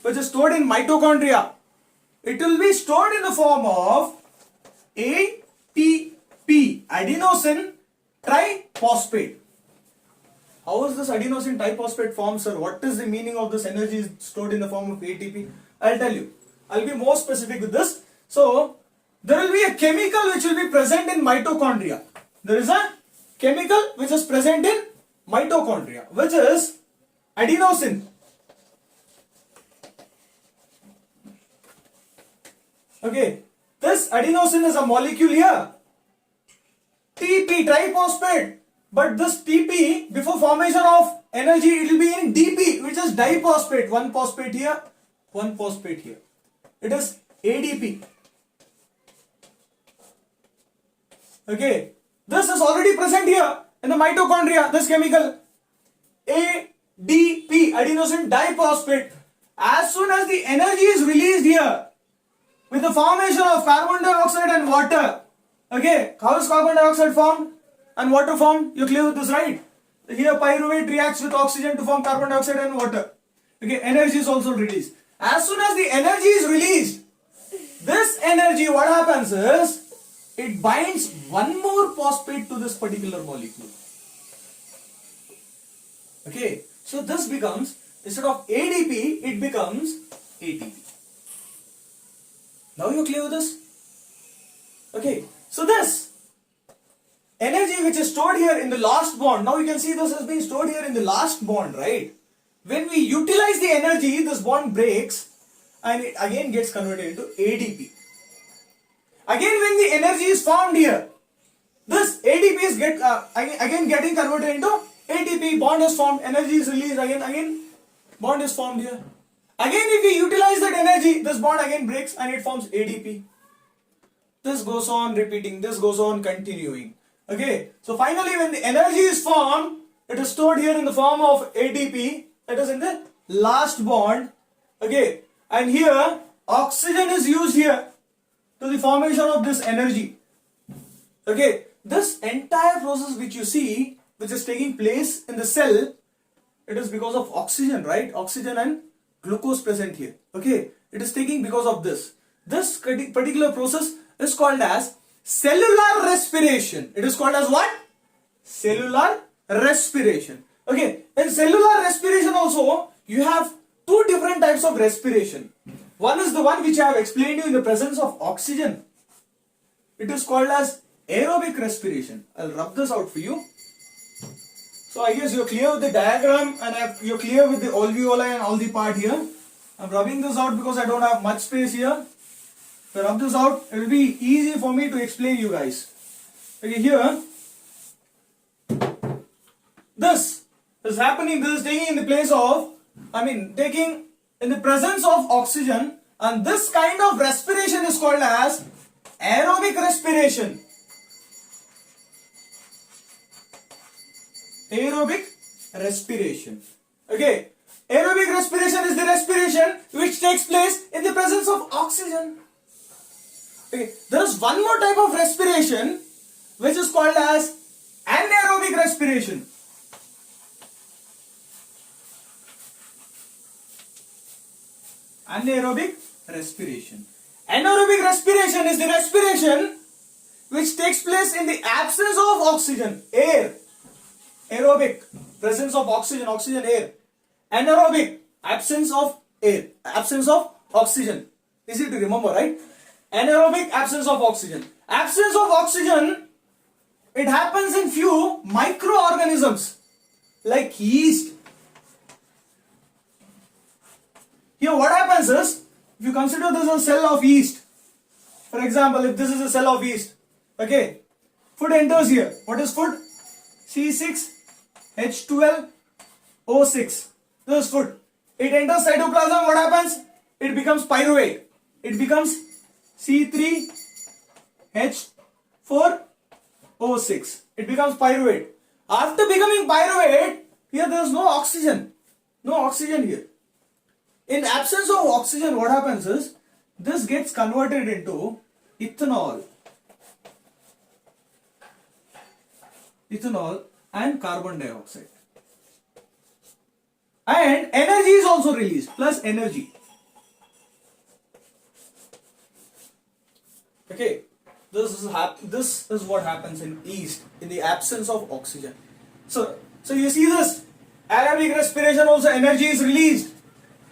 which is stored in mitochondria, it will be stored in the form of ATP, adenosine triphosphate. How is this adenosine triphosphate formed, sir? What is the meaning of this energy stored in the form of ATP? I'll tell you. I'll be more specific with this. So, there will be a chemical which will be present in mitochondria. There is a chemical which is present in mitochondria, which is adenosine. Okay, this adenosine is a molecule here. TP, triphosphate. But this TP, before formation of energy, it will be in DP, which is diphosphate. One phosphate here, one phosphate here. It is ADP. Okay, this is already present here in the mitochondria, this chemical. ADP, adenosine diphosphate. As soon as the energy is released here, with the formation of carbon dioxide and water. Okay, how is carbon dioxide formed and water formed? You're clear with this, right? Here pyruvate reacts with oxygen to form carbon dioxide and water. Okay, energy is also released. As soon as the energy is released, this energy, what happens is, it binds one more phosphate to this particular molecule. Okay, so this becomes, instead of ADP, it becomes ATP. Now you're clear with this? Okay, so this energy which is stored here in the last bond, now you can see this has been stored here in the last bond, right? When we utilize the energy, this bond breaks and it again gets converted into ADP. Again, when the energy is formed here, this ADP is again getting converted into ATP, bond is formed, energy is released, again bond is formed here. Again, if we utilize that energy, this bond again breaks and it forms ADP. This goes on repeating, this goes on continuing. Okay, so finally when the energy is formed, it is stored here in the form of ADP, that is in the last bond. Okay, and here oxygen is used here to the formation of this energy. Okay, this entire process which you see, which is taking place in the cell, it is because of oxygen, right? Oxygen and glucose present here. Okay, it is taking because of this. This particular process is called as cellular respiration. It is called as what? Cellular respiration. Okay, in cellular respiration also, you have two different types of respiration. One is the one which I have explained to you in the presence of oxygen. It is called as aerobic respiration. I'll rub this out for you. So I guess you're clear with the diagram and you're clear with the alveoli and all the part here. I'm rubbing this out because I don't have much space here. If I rub this out, it will be easy for me to explain you guys. Okay, here, this is happening, this is taking in the place of, taking in the presence of oxygen, and this kind of respiration is called as aerobic respiration. Aerobic respiration. Okay, aerobic respiration is the respiration which takes place in the presence of oxygen. Okay, there is one more type of respiration which is called as anaerobic respiration. Anaerobic respiration. Anaerobic respiration is the respiration which takes place in the absence of oxygen, air. Aerobic, presence of oxygen, oxygen, air. Anaerobic, absence of air, absence of oxygen. Easy to remember, right? Anaerobic, absence of oxygen. Absence of oxygen, it happens in few microorganisms like yeast. Here what happens is, if you consider this a cell of yeast, for example, if this is a cell of yeast, okay, food enters here. What is food? C6H12O6. This is food. It enters cytoplasm. What happens? It becomes pyruvate. It becomes C3H4O6. It becomes pyruvate. After becoming pyruvate, here there is no oxygen. No oxygen here. In absence of oxygen, what happens is, this gets converted into ethanol. Ethanol and carbon dioxide. And energy is also released, plus energy. Okay, this is what happens in yeast in the absence of oxygen. So you see this, aerobic respiration also energy is released.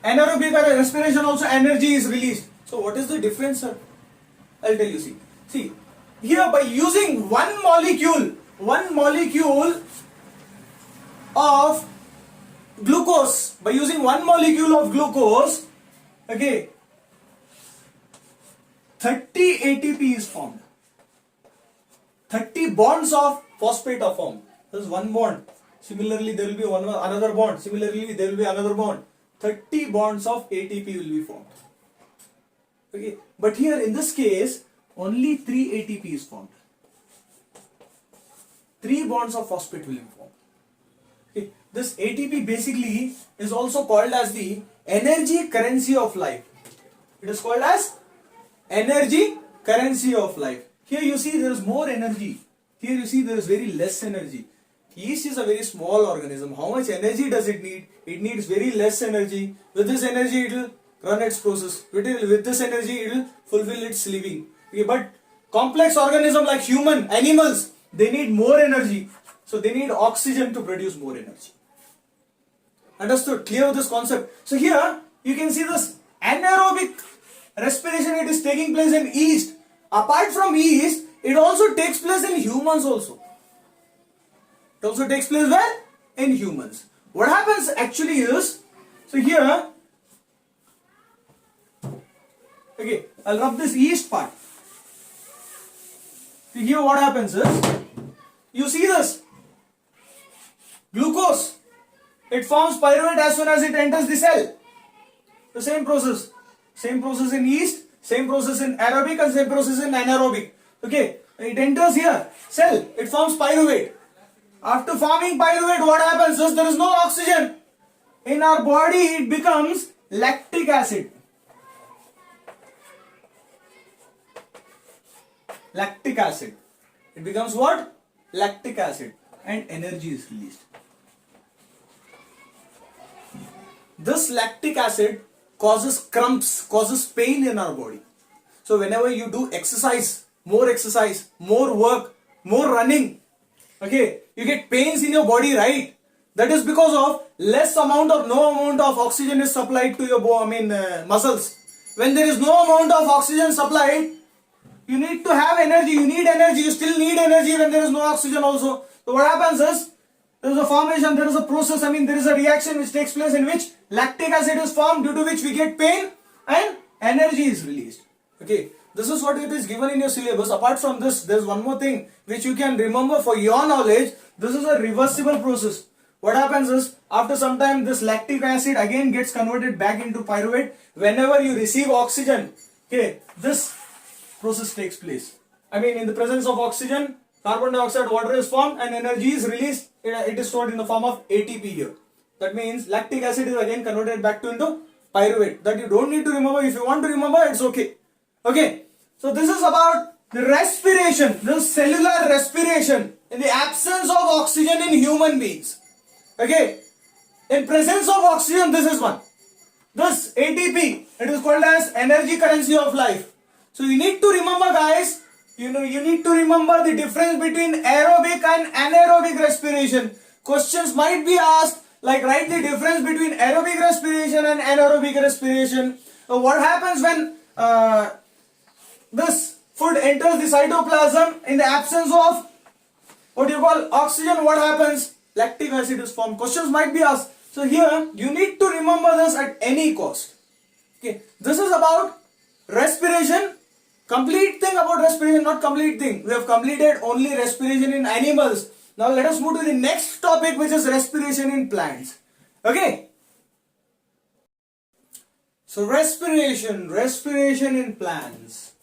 Anaerobic respiration also energy is released. So what is the difference, sir? I'll tell you. See here, by using one molecule of glucose, okay, 30 ATP is formed. 30 bonds of phosphate are formed. This is one bond. Similarly, there will be another bond. Similarly, there will be another bond. 30 bonds of ATP will be formed. Okay, but here in this case, only 3 ATP is formed. 3 bonds of phosphate will be formed. Okay, this ATP basically is also called as the energy currency of life. It is called as energy currency of life. Here you see there is more energy. Here you see there is very less energy. Yeast is a very small organism. How much energy does it need? It needs very less energy. With this energy it will run its process. With this energy it will fulfill its living. Okay, but complex organisms like human, animals, they need more energy. So they need oxygen to produce more energy. Understood? Clear with this concept? So here you can see this anaerobic respiration, it is taking place in yeast. Apart from yeast, it also takes place in humans also. It also takes place where? In humans. What happens actually is, so here, okay, I'll rub this yeast part. So here what happens is, you see this, glucose, it forms pyruvate as soon as it enters the cell. The same process in yeast, same process in aerobic and same process in anaerobic. Okay, it enters here, cell, it forms pyruvate. After forming pyruvate, what happens is there is no oxygen. In our body, it becomes lactic acid. Lactic acid. It becomes what? Lactic acid. And energy is released. This lactic acid causes cramps, causes pain in our body. So whenever you do exercise, more work, more running, okay, you get pains in your body, right? That is because of less amount or no amount of oxygen is supplied to your muscles. When there is no amount of oxygen supplied, you need to have energy, you need energy, you still need energy when there is no oxygen also. So what happens is, there is a formation, there is a process, there is a reaction which takes place in which lactic acid is formed, due to which we get pain and energy is released. Okay, this is what it is given in your syllabus. Apart from this, there is one more thing which you can remember for your knowledge. This is a reversible process. What happens is, after some time, this lactic acid again gets converted back into pyruvate. Whenever you receive oxygen, okay, this process takes place. In the presence of oxygen, carbon dioxide, water is formed and energy is released. It is stored in the form of ATP here. That means lactic acid is again converted back into pyruvate. That you don't need to remember. If you want to remember, it's okay. Okay. So this is about the respiration, the cellular respiration in the absence of oxygen in human beings. Okay. In presence of oxygen, this is one. This ATP, it is called as energy currency of life. So you need to remember, guys, you need to remember the difference between aerobic and anaerobic respiration. Questions might be asked, like write the difference between aerobic respiration and anaerobic respiration. So what happens when this food enters the cytoplasm in the absence of what you call oxygen, what happens? Lactic acid is formed. Questions might be asked. So here you need to remember this at any cost. Okay, this is about respiration. Complete thing about respiration, not complete thing. We have completed only respiration in animals. Now let us move to the next topic, which is respiration in plants. Okay. So respiration in plants.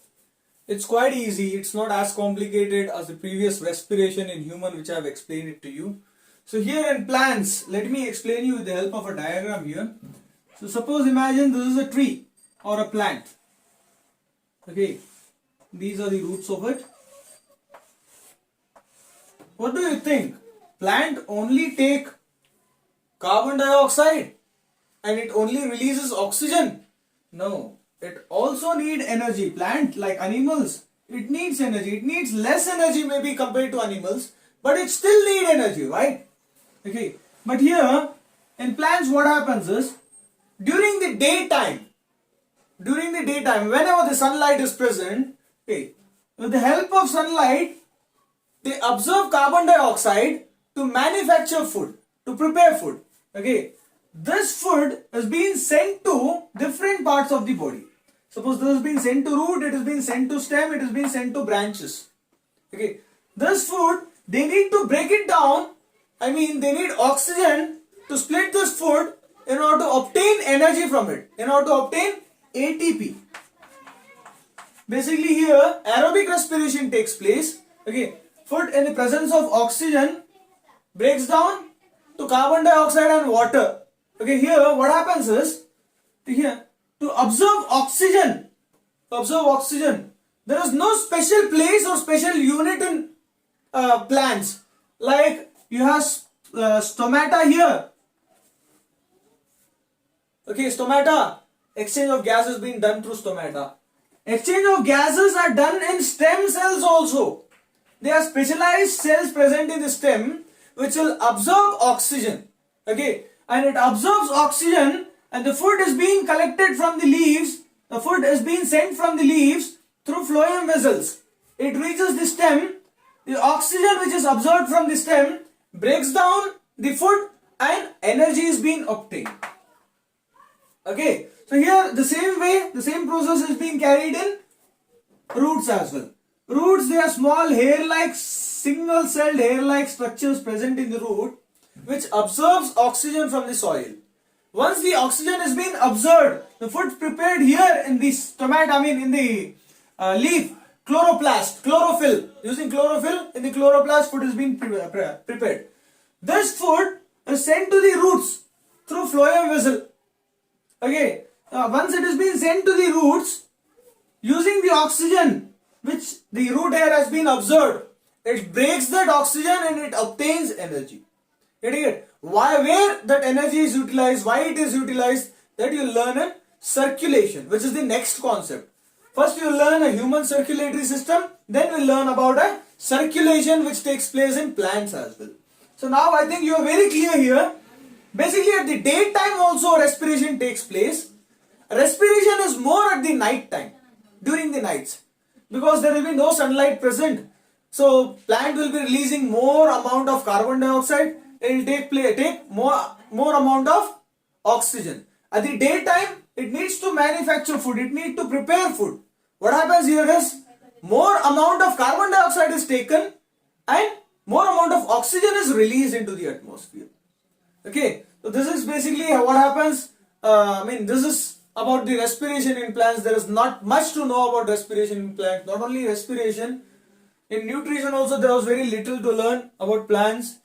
It's quite easy. It's not as complicated as the previous respiration in human, which I have explained it to you. So here in plants, let me explain you with the help of a diagram here. So suppose imagine this is a tree or a plant. Okay, these are the roots of it. What do you think? Plant only take carbon dioxide and it only releases oxygen? No, it also need energy. Plant, like animals, it needs energy. It needs less energy maybe compared to animals, but it still need energy, right? Okay, but here in plants what happens is, during the daytime, whenever the sunlight is present, okay, with the help of sunlight, they absorb carbon dioxide to manufacture food, to prepare food. Okay, this food is being sent to different parts of the body. Suppose this has been sent to root, it has been sent to stem, it has been sent to branches. Okay, this food, they need to break it down. I mean, they need oxygen to split this food in order to obtain energy from it, in order to obtain ATP. Basically here, aerobic respiration takes place. Okay, food in the presence of oxygen breaks down to carbon dioxide and water. Okay, here what happens is, here, to absorb oxygen, there is no special place or special unit in plants. Like you have stomata here. Okay, stomata, exchange of gases being done through stomata. Exchange of gases are done in stem cells also. There are specialized cells present in the stem which will absorb oxygen. Okay, and it absorbs oxygen and the food is being collected from the leaves. The food is being sent from the leaves through phloem vessels. It reaches the stem. The oxygen which is absorbed from the stem breaks down the food and energy is being obtained. Okay, so here the same way, the same process is being carried in roots as well. Roots, they are small hair-like, single-celled hair-like structures present in the root which absorbs oxygen from the soil. Once the oxygen is being absorbed, the food prepared here in the stomata, in the leaf, chloroplast, chlorophyll, using chlorophyll in the chloroplast, food is being prepared. This food is sent to the roots through phloem vessel. Okay, once it is being sent to the roots, using the oxygen which the root hair has been absorbed, it breaks that oxygen and it obtains energy. Getting it? Why, where that energy is utilized, why it is utilized, that you learn in circulation, which is the next concept. First you learn a human circulatory system, then we learn about a circulation which takes place in plants as well. So now I think you are very clear here. Basically at the daytime also respiration takes place. Respiration is more at the night time, during the nights, because there will be no sunlight present. So plant will be releasing more amount of carbon dioxide. It will take more amount of oxygen. At the daytime, it needs to manufacture food. It needs to prepare food. What happens here is, more amount of carbon dioxide is taken and more amount of oxygen is released into the atmosphere. Okay, so this is basically what happens. This is about the respiration in plants. There is not much to know about respiration in plants. Not only respiration, in nutrition also there was very little to learn about plants.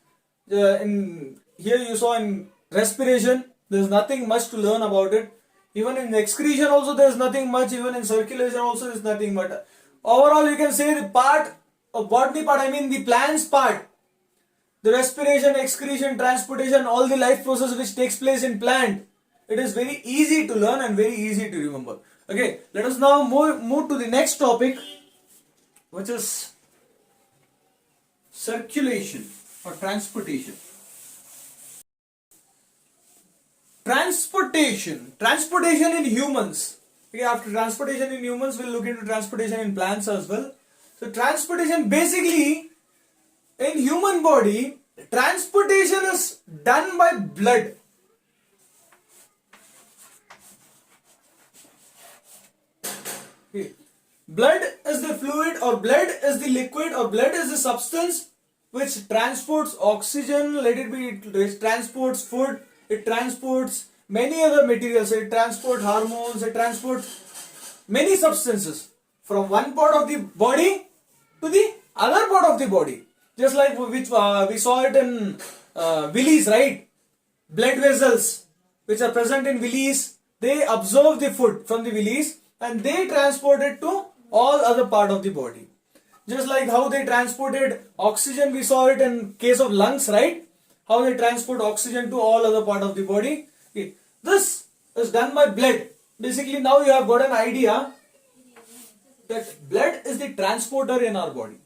Here you saw in respiration, there is nothing much to learn about it. Even in excretion also there is nothing much. Even in circulation also there is nothing much. Overall you can say the part of botany part, the plants part, the respiration, excretion, transportation, all the life process which takes place in plant, it is very easy to learn and very easy to remember. Okay, let us now move to the next topic, which is circulation or transportation. Transportation in humans. Okay, after transportation in humans, we'll look into transportation in plants as well. So transportation basically in human body, transportation is done by blood. Okay. Blood is the fluid, or blood is the liquid, or blood is the substance which transports oxygen, let it be, it transports food, it transports many other materials, it transports hormones, it transports many substances from one part of the body to the other part of the body. Just like which we saw it in willies, right? Blood vessels which are present in willies, they absorb the food from the willies and they transport it to all other part of the body. Just like how they transported oxygen, we saw it in case of lungs, right? How they transport oxygen to all other part of the body. Okay. This is done by blood. Basically now you have got an idea that blood is the transporter in our body.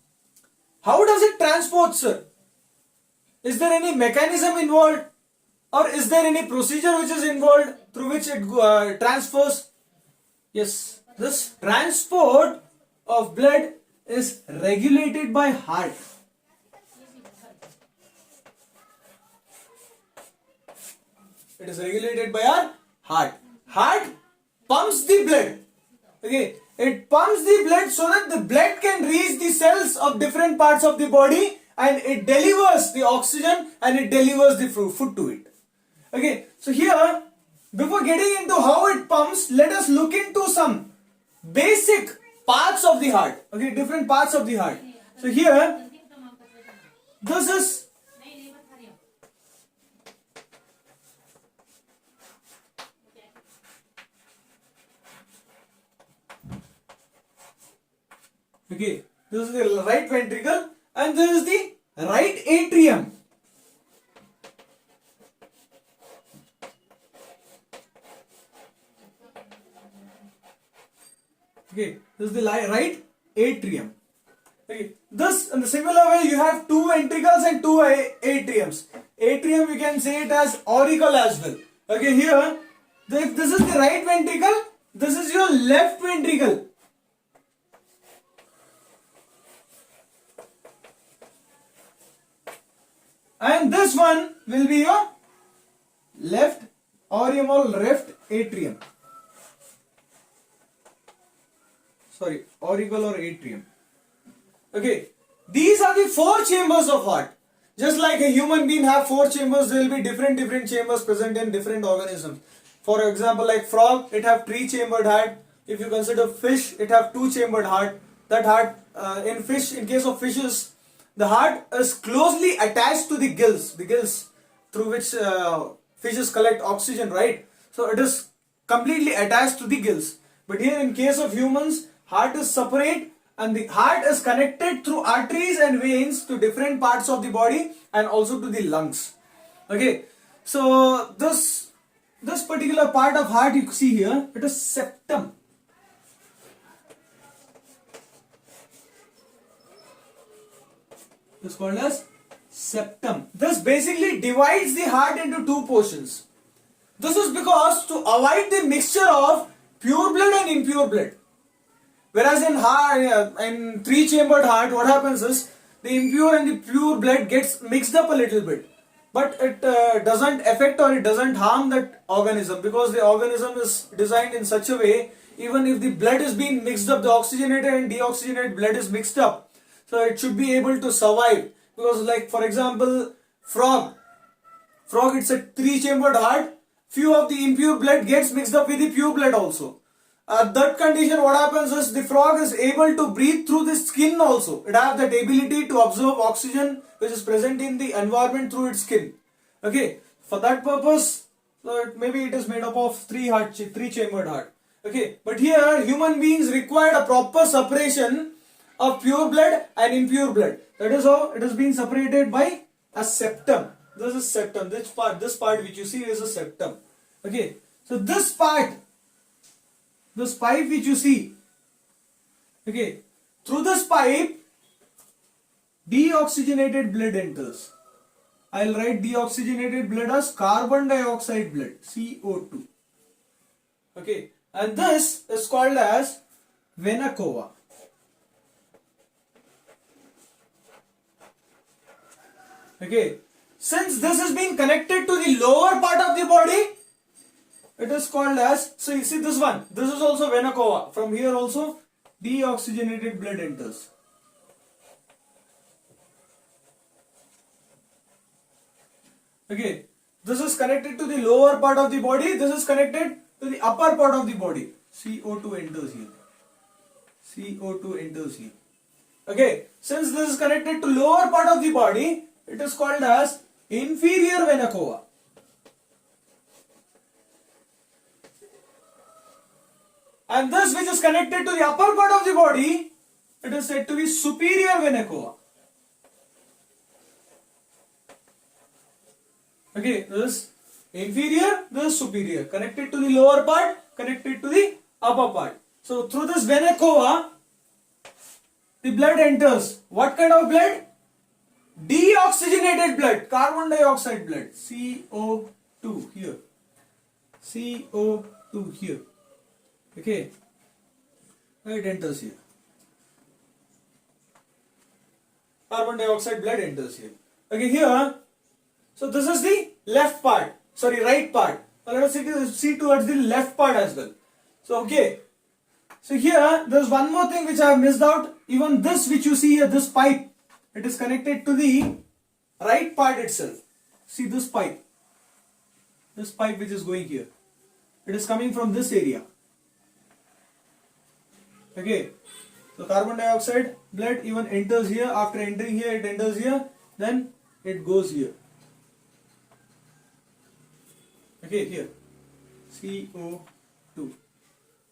How does it transport, sir? Is there any mechanism involved? Or is there any procedure which is involved through which it transfers? Yes, this transport of blood is regulated by heart. It is regulated by our heart. Heart pumps the blood. Okay, it pumps the blood so that the blood can reach the cells of different parts of the body and it delivers the oxygen and it delivers the food to it. Okay, so here, before getting into how it pumps, let us look into some basic parts of the heart. Okay, different parts of the heart. So here, this is okay, this is the right ventricle and this is the right atrium. Okay, this is the right atrium. Okay, this in the similar way you have two ventricles and two atriums. Atrium we can say it as auricle as well. Okay, here if this is the right ventricle, this is your left ventricle. And this one will be your left aurium or left atrium. Sorry, auricle or atrium. Okay, these are the four chambers of heart. Just like a human being have four chambers, there will be different chambers present in different organisms. For example, like frog, it have three-chambered heart. If you consider fish, it have two-chambered heart. That heart in fish, in case of fishes, the heart is closely attached to the gills through which fishes collect oxygen, right? So it is completely attached to the gills. But here in case of humans, heart is separate and the heart is connected through arteries and veins to different parts of the body and also to the lungs. Okay, so this particular part of heart you see here, it is septum. It's called as septum. This basically divides the heart into two portions. This is because to avoid the mixture of pure blood and impure blood. Whereas in three-chambered heart, what happens is the impure and the pure blood gets mixed up a little bit. But it doesn't affect or it doesn't harm that organism, because the organism is designed in such a way, even if the blood is being mixed up, the oxygenated and deoxygenated blood is mixed up. So it should be able to survive, because like for example, frog it's a three-chambered heart. Few of the impure blood gets mixed up with the pure blood also. That condition, what happens is the frog is able to breathe through the skin also. It has that ability to absorb oxygen which is present in the environment through its skin. Okay, for that purpose, maybe it is made up of three-chambered heart. Okay, but here human beings require a proper separation of pure blood and impure blood. That is how it is being separated by a septum. This is septum. This part which you see is a septum. Okay, so this part, this pipe which you see, okay, through this pipe deoxygenated blood enters. I'll write deoxygenated blood as carbon dioxide blood, CO2. Okay, and this is called as vena cava. Okay, since this is being connected to the lower part of the body, it is called as, so you see this one, this is also vena cava. From here also deoxygenated blood enters. Okay, this is connected to the lower part of the body, this is connected to the upper part of the body. CO2 enters here. CO2 enters here. Okay, since this is connected to lower part of the body, it is called as inferior vena cava. And this which is connected to the upper part of the body, it is said to be superior vena cava. Okay, this is inferior, this is superior. Connected to the lower part, connected to the upper part. So through this vena cava, the blood enters. What kind of blood? Deoxygenated blood, carbon dioxide blood, CO2 here, CO2 here. Okay, it enters here. Carbon dioxide blood enters here. Okay, here. So this is the left part, sorry, right part. Let us see towards the left part as well. So okay. So here there is one more thing which I have missed out. Even this which you see here, this pipe, it is connected to the right part itself. See this pipe. This pipe which is going here. It is coming from this area. Okay. So carbon dioxide blood even enters here. After entering here, it enters here. Then it goes here. Okay, here. CO2.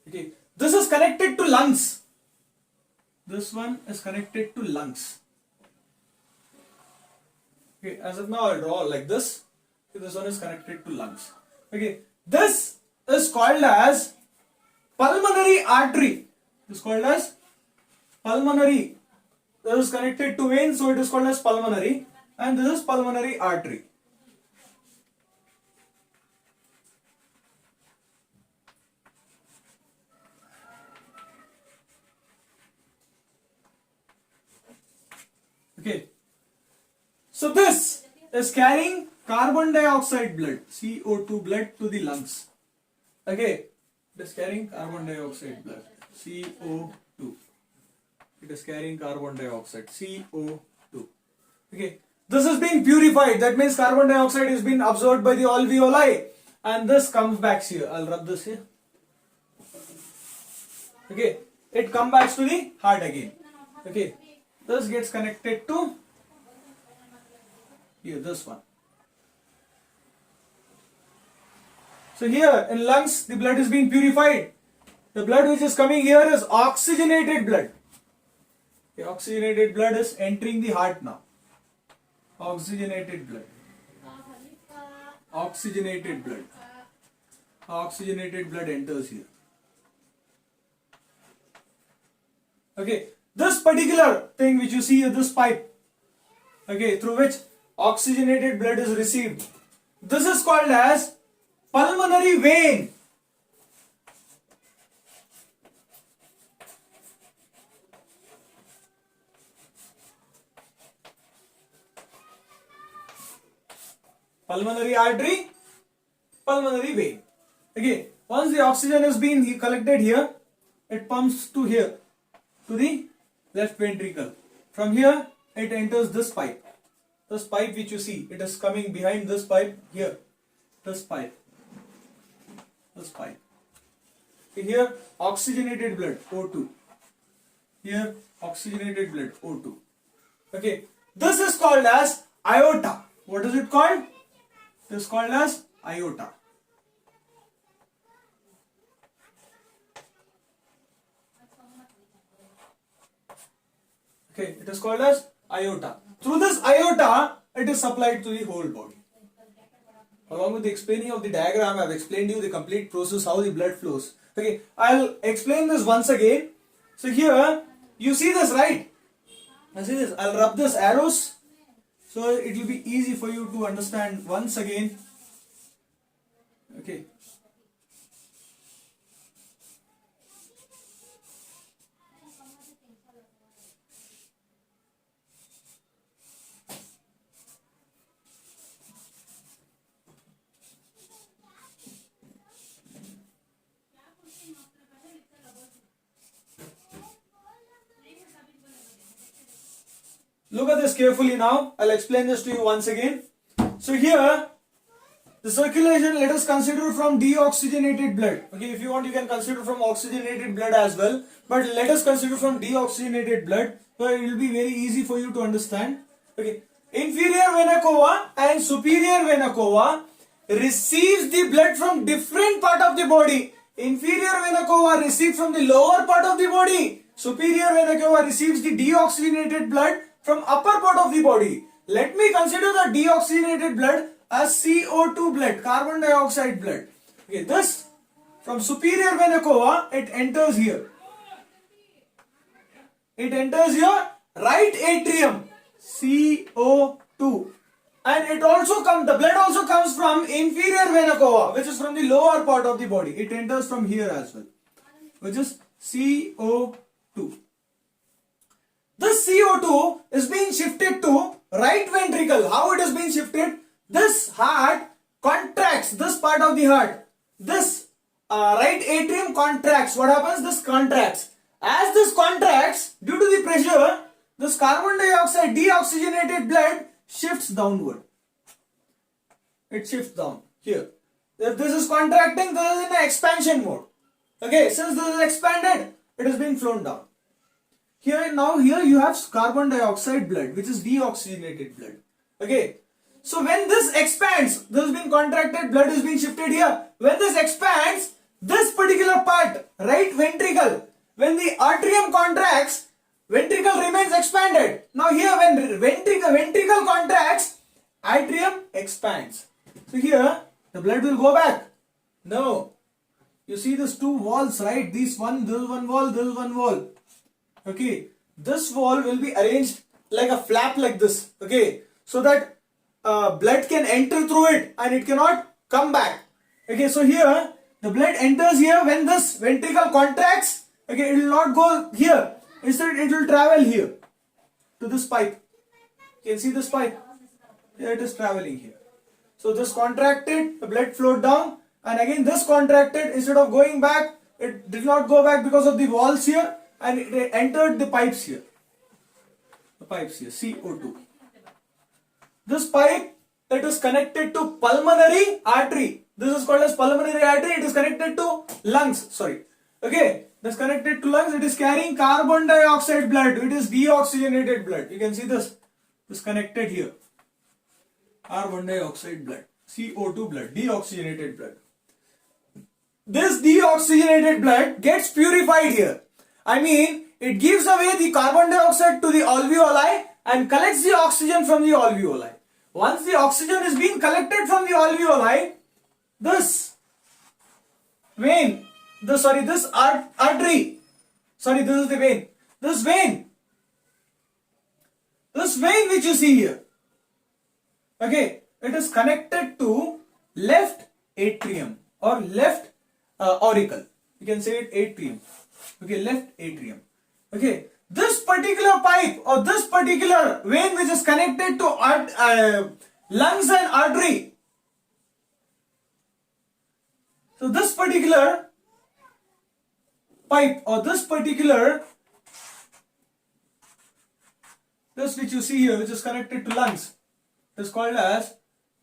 Okay. This is connected to lungs. This one is connected to lungs. Okay, as of now I'll draw like this. Okay, this one is connected to lungs. Okay, this is called as pulmonary artery. This is called as pulmonary. This is connected to veins, so it is called as pulmonary. And this is pulmonary artery. Okay, so this is carrying carbon dioxide blood, CO2 blood to the lungs. Okay, it is carrying carbon dioxide blood, CO2. It is carrying carbon dioxide, CO2. Okay, this is being purified. That means carbon dioxide is being absorbed by the alveoli, and this comes back here. I'll rub this here. Okay, it comes back to the heart again. Okay. This gets connected to here, this one. So here in lungs, the blood is being purified. The blood which is coming here is oxygenated blood. The oxygenated blood is entering the heart now. Oxygenated blood. Oxygenated blood. Oxygenated blood enters here. Okay. This particular thing which you see here, this pipe, okay, through which oxygenated blood is received, this is called as pulmonary vein. Pulmonary artery, pulmonary vein. Okay, once the oxygen is being collected here, it pumps to here, to the left ventricle. From here, it enters this pipe. This pipe which you see, it is coming behind this pipe here. This pipe. This pipe. Here, oxygenated blood, O2. Here, oxygenated blood, O2. Okay. This is called as aorta. What is it called? It is called as aorta. Okay, it is called as aorta. Through this aorta, it is supplied to the whole body. Along with the explaining of the diagram, I have explained you the complete process, how the blood flows. Okay, I'll explain this once again. So here, you see this, right? I see this. I'll rub this arrows, so it will be easy for you to understand once again. Okay. Look at this carefully now. I'll explain this to you once again. So here, the circulation, let us consider from deoxygenated blood. Okay, if you want, you can consider from oxygenated blood as well. But let us consider from deoxygenated blood. So it will be very easy for you to understand. Okay, inferior vena cava and superior vena cava receives the blood from different part of the body. Inferior vena cava receives from the lower part of the body. Superior vena cava receives the deoxygenated blood from upper part of the body. Let me consider the deoxygenated blood as CO2 blood, carbon dioxide blood. Okay, this from superior vena cava, it enters here. It enters your right atrium, CO2. And it also comes, the blood also comes from inferior vena cava, which is from the lower part of the body. It enters from here as well, which is CO2. This CO2 is being shifted to right ventricle. How it is being shifted? This heart contracts, this part of the heart. This right atrium contracts. What happens? This contracts. As this contracts, due to the pressure, this carbon dioxide deoxygenated blood shifts downward. It shifts down here. If this is contracting, this is in an expansion mode. Okay, since this is expanded, it is being flown down. Here you have carbon dioxide blood, which is deoxygenated blood. Okay, so when this expands, this has been contracted, blood is being shifted here. When this expands, this particular part, right ventricle, when the atrium contracts, ventricle remains expanded. Now here when ventricle contracts, atrium expands. So here the blood will go back. No. You see these two walls, right? This is one wall, this is one wall. Okay. This wall will be arranged like a flap like this. Okay. So that blood can enter through it and it cannot come back. Okay. So here the blood enters here when this ventricle contracts. Okay. It will not go here. Instead, it will travel here to this pipe. You can see this pipe. Here it is traveling here. So this contracted, the blood flowed down, and again this contracted. Instead of going back, it did not go back because of the walls here, and it entered the pipes here. The pipes here, CO2. This pipe, it is connected to pulmonary artery. This is called as pulmonary artery. It is connected to lungs. Sorry. Okay. This connected to lungs, it is carrying carbon dioxide blood. It is deoxygenated blood. You can see this. This connected here. Carbon dioxide blood. CO2 blood. Deoxygenated blood. This deoxygenated blood gets purified here. I mean, it gives away the carbon dioxide to the alveoli and collects the oxygen from the alveoli. Once the oxygen is being collected from the alveoli, this vein, this artery, this is the vein. This vein which you see here, okay, it is connected to left atrium or left auricle. You can say it atrium. Okay, left atrium. Okay, this particular pipe or this particular vein which is connected to lungs and artery. So this particular pipe or this which you see here, which is connected to lungs, is called as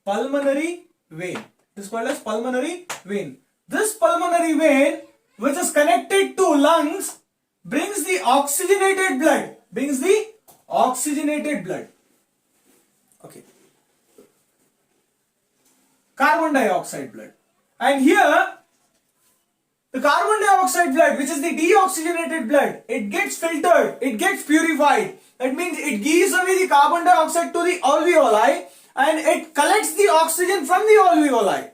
pulmonary vein. This This pulmonary vein which is connected to lungs brings the oxygenated blood. Okay. Carbon dioxide blood. And here the carbon dioxide blood, which is the deoxygenated blood, it gets filtered, it gets purified. That means it gives away the carbon dioxide to the alveoli and it collects the oxygen from the alveoli.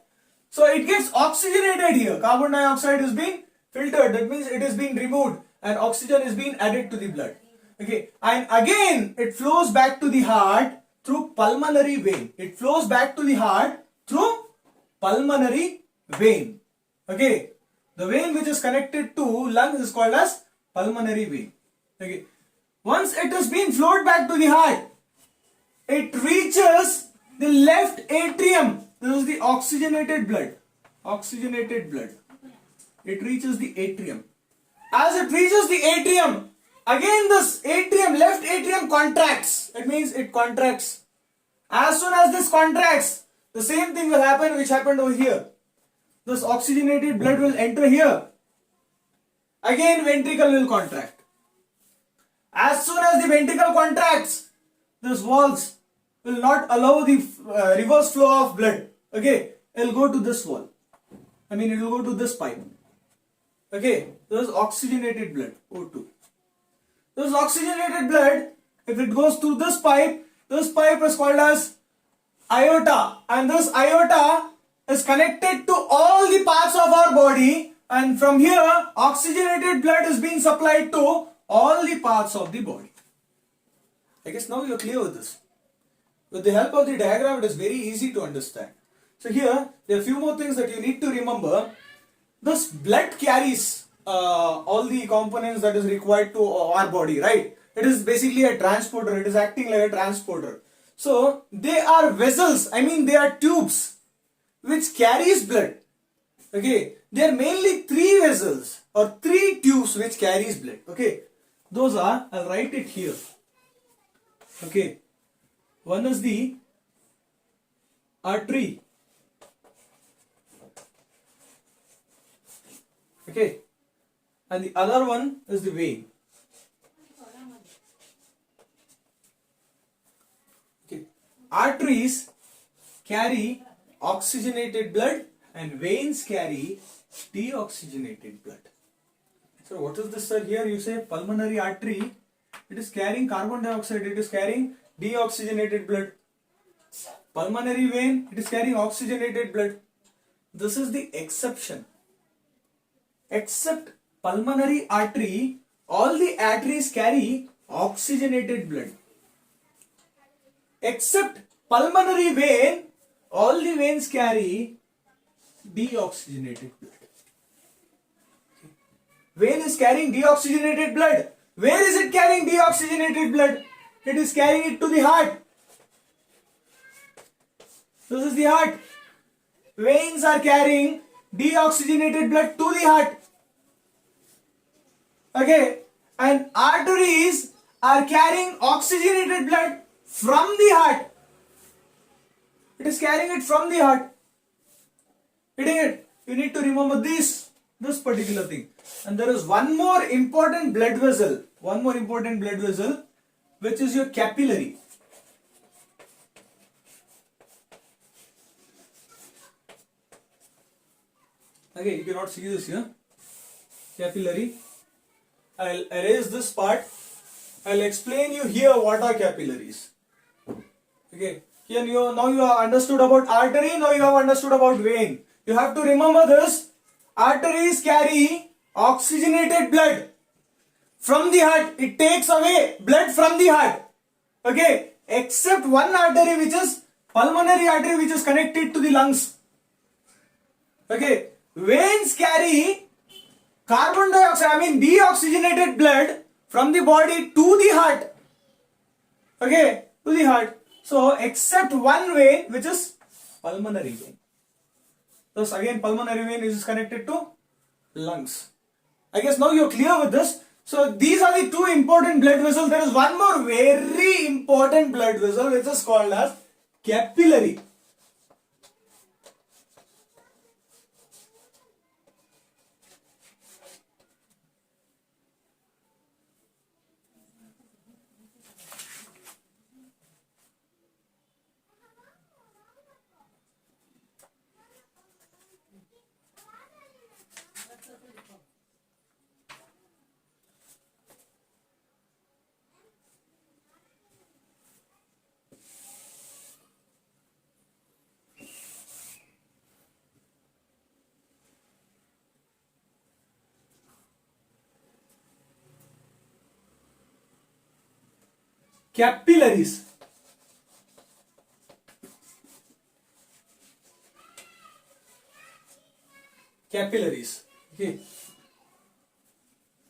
So it gets oxygenated here. Carbon dioxide is being filtered. That means it is being removed and oxygen is being added to the blood. Okay. And again it flows back to the heart through pulmonary vein. It flows back to the heart through pulmonary vein. Okay. The vein which is connected to lungs is called as pulmonary vein. Okay. Once it is being flowed back to the heart, it reaches the left atrium. This is the oxygenated blood. Oxygenated blood. It reaches the atrium. As it reaches the atrium, again this atrium, left atrium contracts. That means it contracts. As soon as this contracts, the same thing will happen which happened over here. This oxygenated blood will enter here. Again ventricle will contract. As soon as the ventricle contracts, this walls will not allow the reverse flow of blood. Okay, it will go to this wall. I mean it will go to this pipe. Okay, this is oxygenated blood, O2. This oxygenated blood, if it goes through this pipe is called as aorta, and this aorta is connected to all the parts of our body, and from here oxygenated blood is being supplied to all the parts of the body. I guess now you are clear with this. With the help of the diagram, it is very easy to understand. So here there are a few more things that you need to remember. This blood carries all the components that is required to our body, right? It is basically a transporter. It is acting like a transporter. So they are vessels, I mean they are tubes which carries blood. Okay, there are mainly three vessels or three tubes which carries blood. Okay, those are, I'll write it here. Okay, one is the artery. Okay, and the other one is the vein. Okay, arteries carry oxygenated blood and veins carry deoxygenated blood. So what is this, sir? Here you say pulmonary artery, it is carrying carbon dioxide, it is carrying deoxygenated blood. Pulmonary vein, it is carrying oxygenated blood. This is the exception. Except pulmonary artery, all the arteries carry oxygenated blood. Except pulmonary vein, all the veins carry deoxygenated blood. Vein is carrying deoxygenated blood. Where is it carrying deoxygenated blood? It is carrying it to the heart. This is the heart. Veins are carrying deoxygenated blood to the heart. Okay, and arteries are carrying oxygenated blood from the heart. It is carrying it from the heart. Getting it? You need to remember this particular thing. And there is one more important blood vessel. One more important blood vessel, which is your capillary. Okay, you cannot see this here. Capillary. I'll erase this part. I'll explain you here what are capillaries. Okay. Here now you have understood about artery. Now you have understood about vein. You have to remember this. Arteries carry oxygenated blood from the heart. It takes away blood from the heart. Okay. Except one artery, which is pulmonary artery, which is connected to the lungs. Okay. Veins carry carbon dioxide, I mean deoxygenated blood from the body to the heart. Okay, to the heart. So, except one vein, which is pulmonary vein. Thus, again, pulmonary vein is connected to lungs. I guess now you're clear with this. So, these are the two important blood vessels. There is one more very important blood vessel, which is called as capillary. Capillaries. Capillaries. Okay.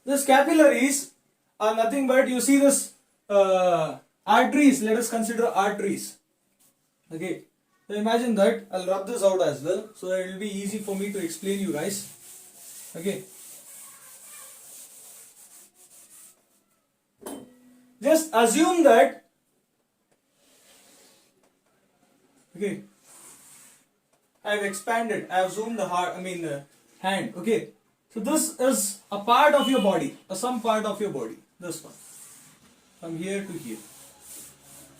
These capillaries are nothing but, you see this arteries. Let us consider arteries. Okay. So imagine that. I'll rub this out as well, so it will be easy for me to explain you guys. Okay. Just assume that Okay, I have expanded, I have zoomed the hand. Okay, so this is a part of your body, some part of your body, this one, from here to here.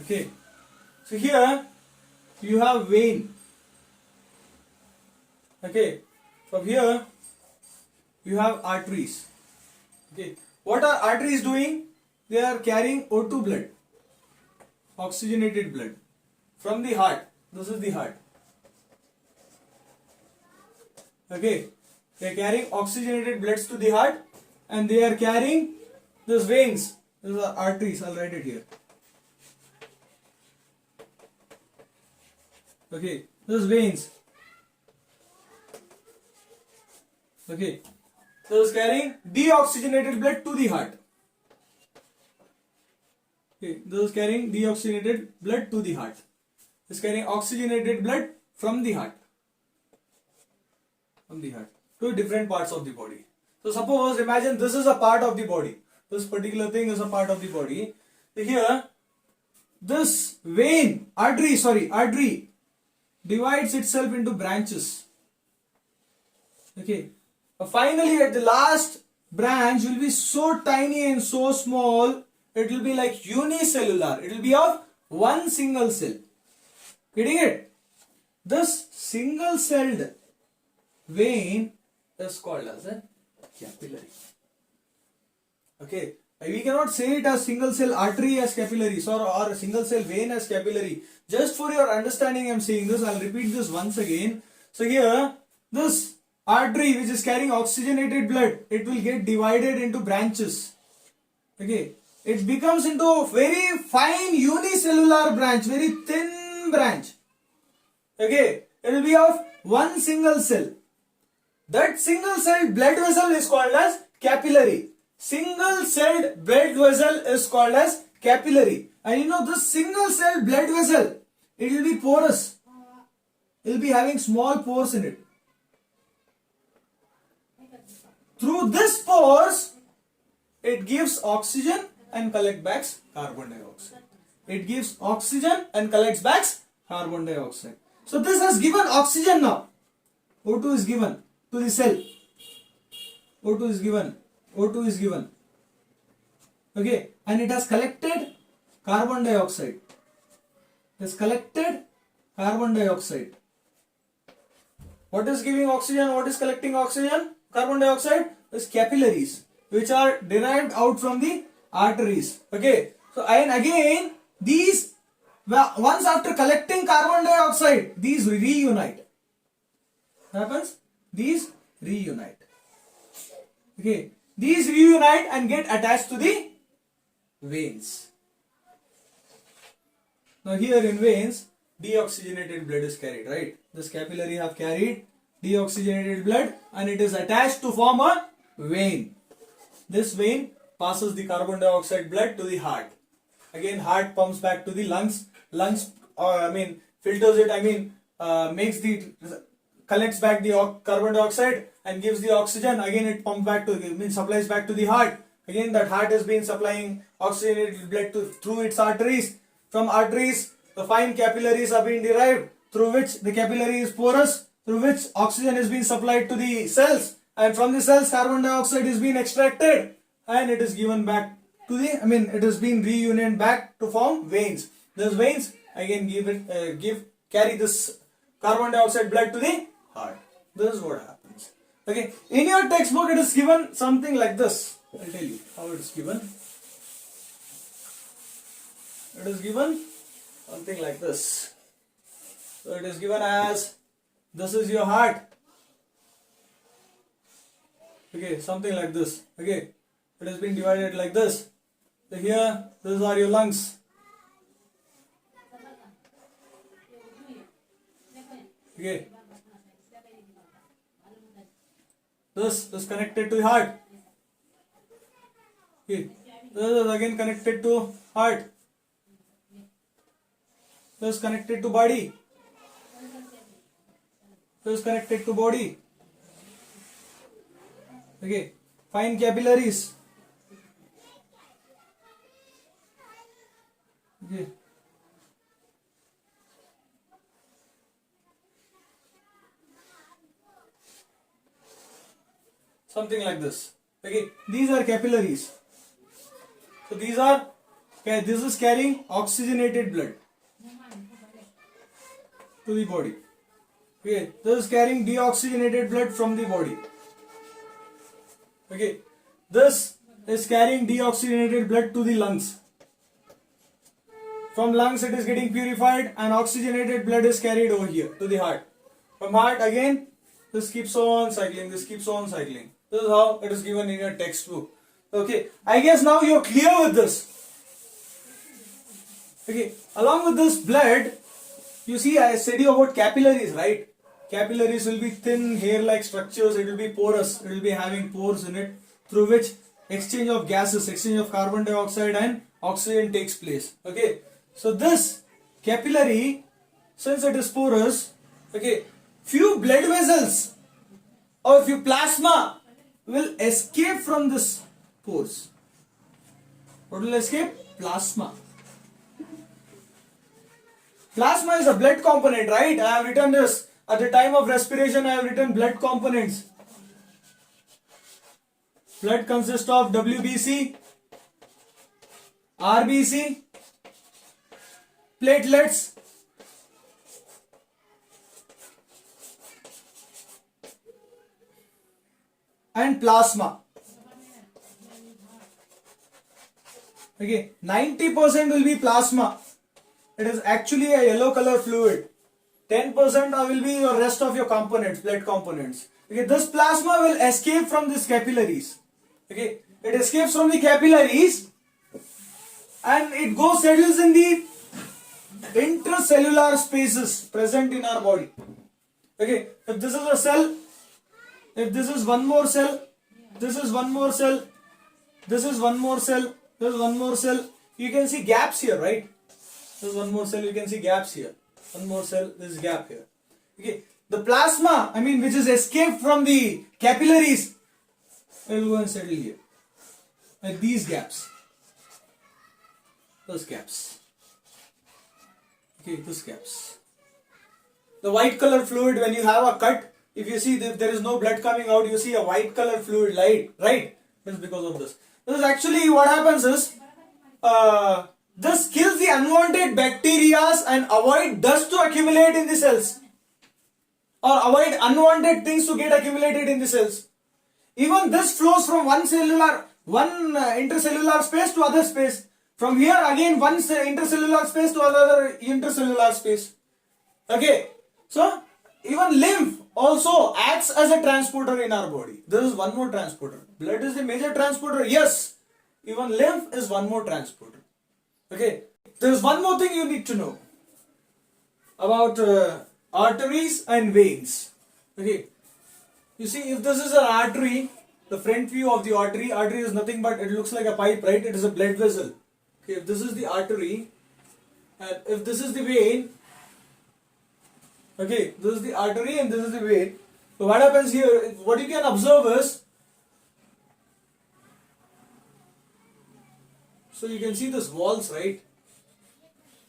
Okay, so here you have vein. Okay, from here you have arteries. Okay, what are arteries doing? They are carrying O2 blood, oxygenated blood, from the heart. This is the heart. Okay, they are carrying oxygenated bloods to the heart, and they are carrying these veins. These are arteries. I'll write it here. Okay, those veins. Okay, so it's carrying deoxygenated blood to the heart. Okay, those carrying deoxygenated blood to the heart. It's carrying oxygenated blood from the heart. From the heart to different parts of the body. So suppose, imagine this is a part of the body. This particular thing is a part of the body. So here, this artery divides itself into branches. Okay. Finally, at the last branch will be so tiny and so small, it will be like unicellular. It will be of one single cell. Getting it? This single celled vein is called as a capillary. Okay. We cannot say it as single cell artery as capillaries or a single cell vein as capillary. Just for your understanding, I am saying this. I will repeat this once again. So here, this artery which is carrying oxygenated blood, it will get divided into branches. Okay, it becomes into a very fine unicellular branch, very thin branch. Okay, it will be of one single cell. That single celled blood vessel is called as capillary. Single celled blood vessel is called as capillary. And you know, this single celled blood vessel, it will be porous. It will be having small pores in it. Through this pores, it gives oxygen and collects back carbon dioxide. It gives oxygen and collects back carbon dioxide. So this has given oxygen now. O2 is given to the cell. O2 is given. O2 is given. Okay, and it has collected carbon dioxide. It has collected carbon dioxide. What is giving oxygen? What is collecting oxygen? Carbon dioxide is capillaries, which are derived out from the arteries. Okay, so and again these, once after collecting carbon dioxide, these reunite. What happens? These reunite. Okay, these reunite and get attached to the veins. Now here in veins, deoxygenated blood is carried, right? This capillary have carried deoxygenated blood and it is attached to form a vein. This vein passes the carbon dioxide blood to the heart. Again, heart pumps back to the lungs. Lungs, filters it. Collects back the carbon dioxide and gives the oxygen. Again, it pumps back to, supplies back to the heart. Again, that heart has been supplying oxygenated blood through its arteries. From arteries, the fine capillaries are being derived, through which the capillary is porous, through which oxygen is being supplied to the cells, and from the cells carboun dioxide is being extracted and it is given back to the, it is being reunited back to form veins. Those veins again carry this carbon dioxide blood to the heart. This is what happens. Okay, in your textbook it is given something like this. I'll tell you how it is given. It is given something like this. So it is given as, this is your heart. Okay, something like this. Okay, it has been divided like this. So here, these are your lungs. Okay, this is connected to the heart. Okay, this is again connected to heart. This is connected to body. This is connected to body. Okay, fine capillaries. Okay. something like this. Okay, these are capillaries. So these are, okay, this is carrying oxygenated blood to the body. Okay, this is carrying deoxygenated blood from the body. Okay, this is carrying deoxygenated blood to the lungs. From lungs it is getting purified and oxygenated blood is carried over here to the heart. From heart again, this keeps on cycling, this keeps on cycling. This is how it is given in your textbook. Okay, I guess now you're clear with this. Okay, along with this blood, you see I said you about capillaries, right? Capillaries will be thin hair-like structures, it will be porous, it will be having pores in it through which exchange of gases, exchange of carbon dioxide and oxygen takes place. Okay, so this capillary, since it is porous, okay, few blood vessels or few plasma will escape from this pores. What will escape? Plasma. Plasma is a blood component, right? I have written this. At the time of respiration, I have written blood components. Blood consists of WBC, RBC, platelets, and plasma. Okay, 90% will be plasma. It is actually a yellow color fluid. 10% will be the rest of your components, blood components. Okay, this plasma will escape from these capillaries. Okay, it escapes from the capillaries and it goes settles in the intracellular spaces present in our body. Okay, if this is a cell, if this is one more cell, this is one more cell, this is one more cell, this is one more cell, you can see gaps here, right? This is one more cell, you can see gaps here. One more cell, this is gap here. Okay, the plasma, which is escaped from the capillaries, it will go and settle here. Like these gaps. Those gaps. Okay, those gaps. The white color fluid, when you have a cut, if you see if there is no blood coming out, you see a white color fluid light, right? That's because of this. This is actually what happens is, this kills the unwanted bacteria and avoid dust to accumulate in the cells. Or avoid unwanted things to get accumulated in the cells. Even this flows from one intercellular space to other space. From here again one intercellular space to another intercellular space. Okay. So even lymph also acts as a transporter in our body. There is one more transporter. Blood is the major transporter. Yes. Even lymph is one more transporter. Okay. There is one more thing you need to know about arteries and veins. Okay. You see, if this is an artery, the front view of the artery is nothing but it looks like a pipe, right? It is a blood vessel. Okay, if this is the artery and if this is the vein, okay, this is the artery and this is the vein. So what happens here, what you can observe is, so you can see this walls, right?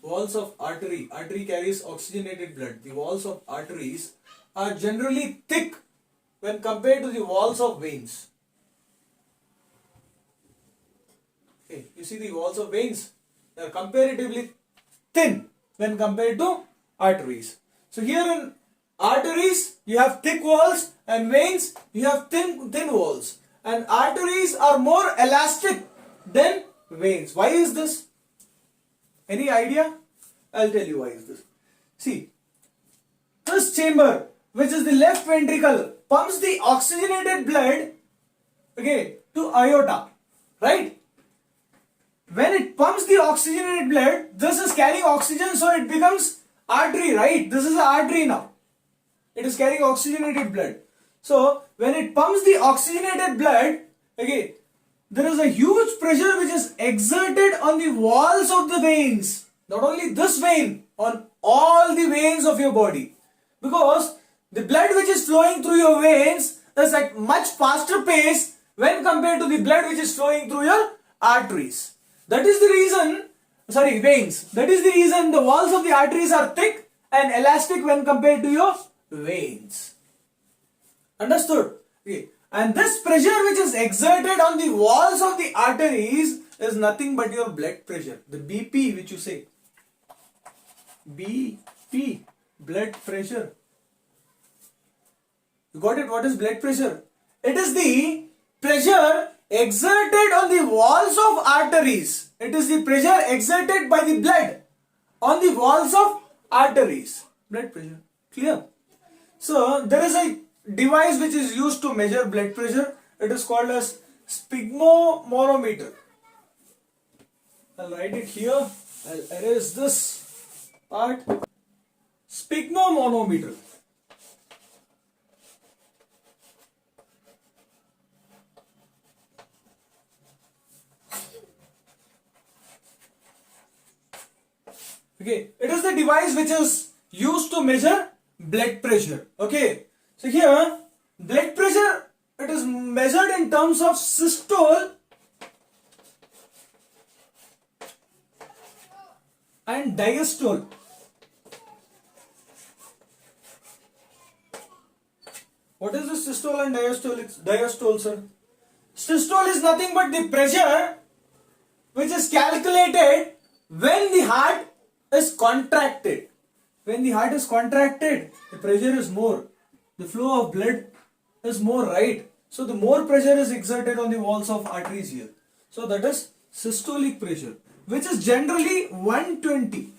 Walls of artery. Artery carries oxygenated blood. The walls of arteries are generally thick when compared to the walls of veins. Okay, you see the walls of veins, they are comparatively thin when compared to arteries. So here in arteries you have thick walls and veins you have thin walls, and arteries are more elastic than veins. Why is this? Any idea? I'll tell you why is this. See, this chamber, which is the left ventricle, pumps the oxygenated blood, okay, to aorta, right? When it pumps the oxygenated blood, this is carrying oxygen, so it becomes artery, right? This is an artery now. It is carrying oxygenated blood. So when it pumps the oxygenated blood, okay, there is a huge pressure which is exerted on the walls of the veins. Not only this vein, on all the veins of your body. Because the blood which is flowing through your veins is at much faster pace when compared to the blood which is flowing through your arteries. That is the reason, veins. That is the reason the walls of the arteries are thick and elastic when compared to your veins. Understood? Okay. And this pressure which is exerted on the walls of the arteries is nothing but your blood pressure. The BP which you say. BP, blood pressure. You got it? What is blood pressure? It is the pressure exerted on the walls of arteries. It is the pressure exerted by the blood on the walls of arteries. Blood pressure. Clear? So, there is a device which is used to measure blood pressure. It is called as sphygmomanometer. I'll write it here. I'll erase this part. Sphygmomanometer. Okay, it is the device which is used to measure blood pressure. Okay, so here blood pressure, it is measured in terms of systole and diastole. What is the systole and diastole? It's diastole, sir. Systole is nothing but the pressure which is calculated when the heart is contracted. When the heart is contracted, the pressure is more. The flow of blood is more, right? So the more pressure is exerted on the walls of arteries here. So that is systolic pressure, which is generally 120.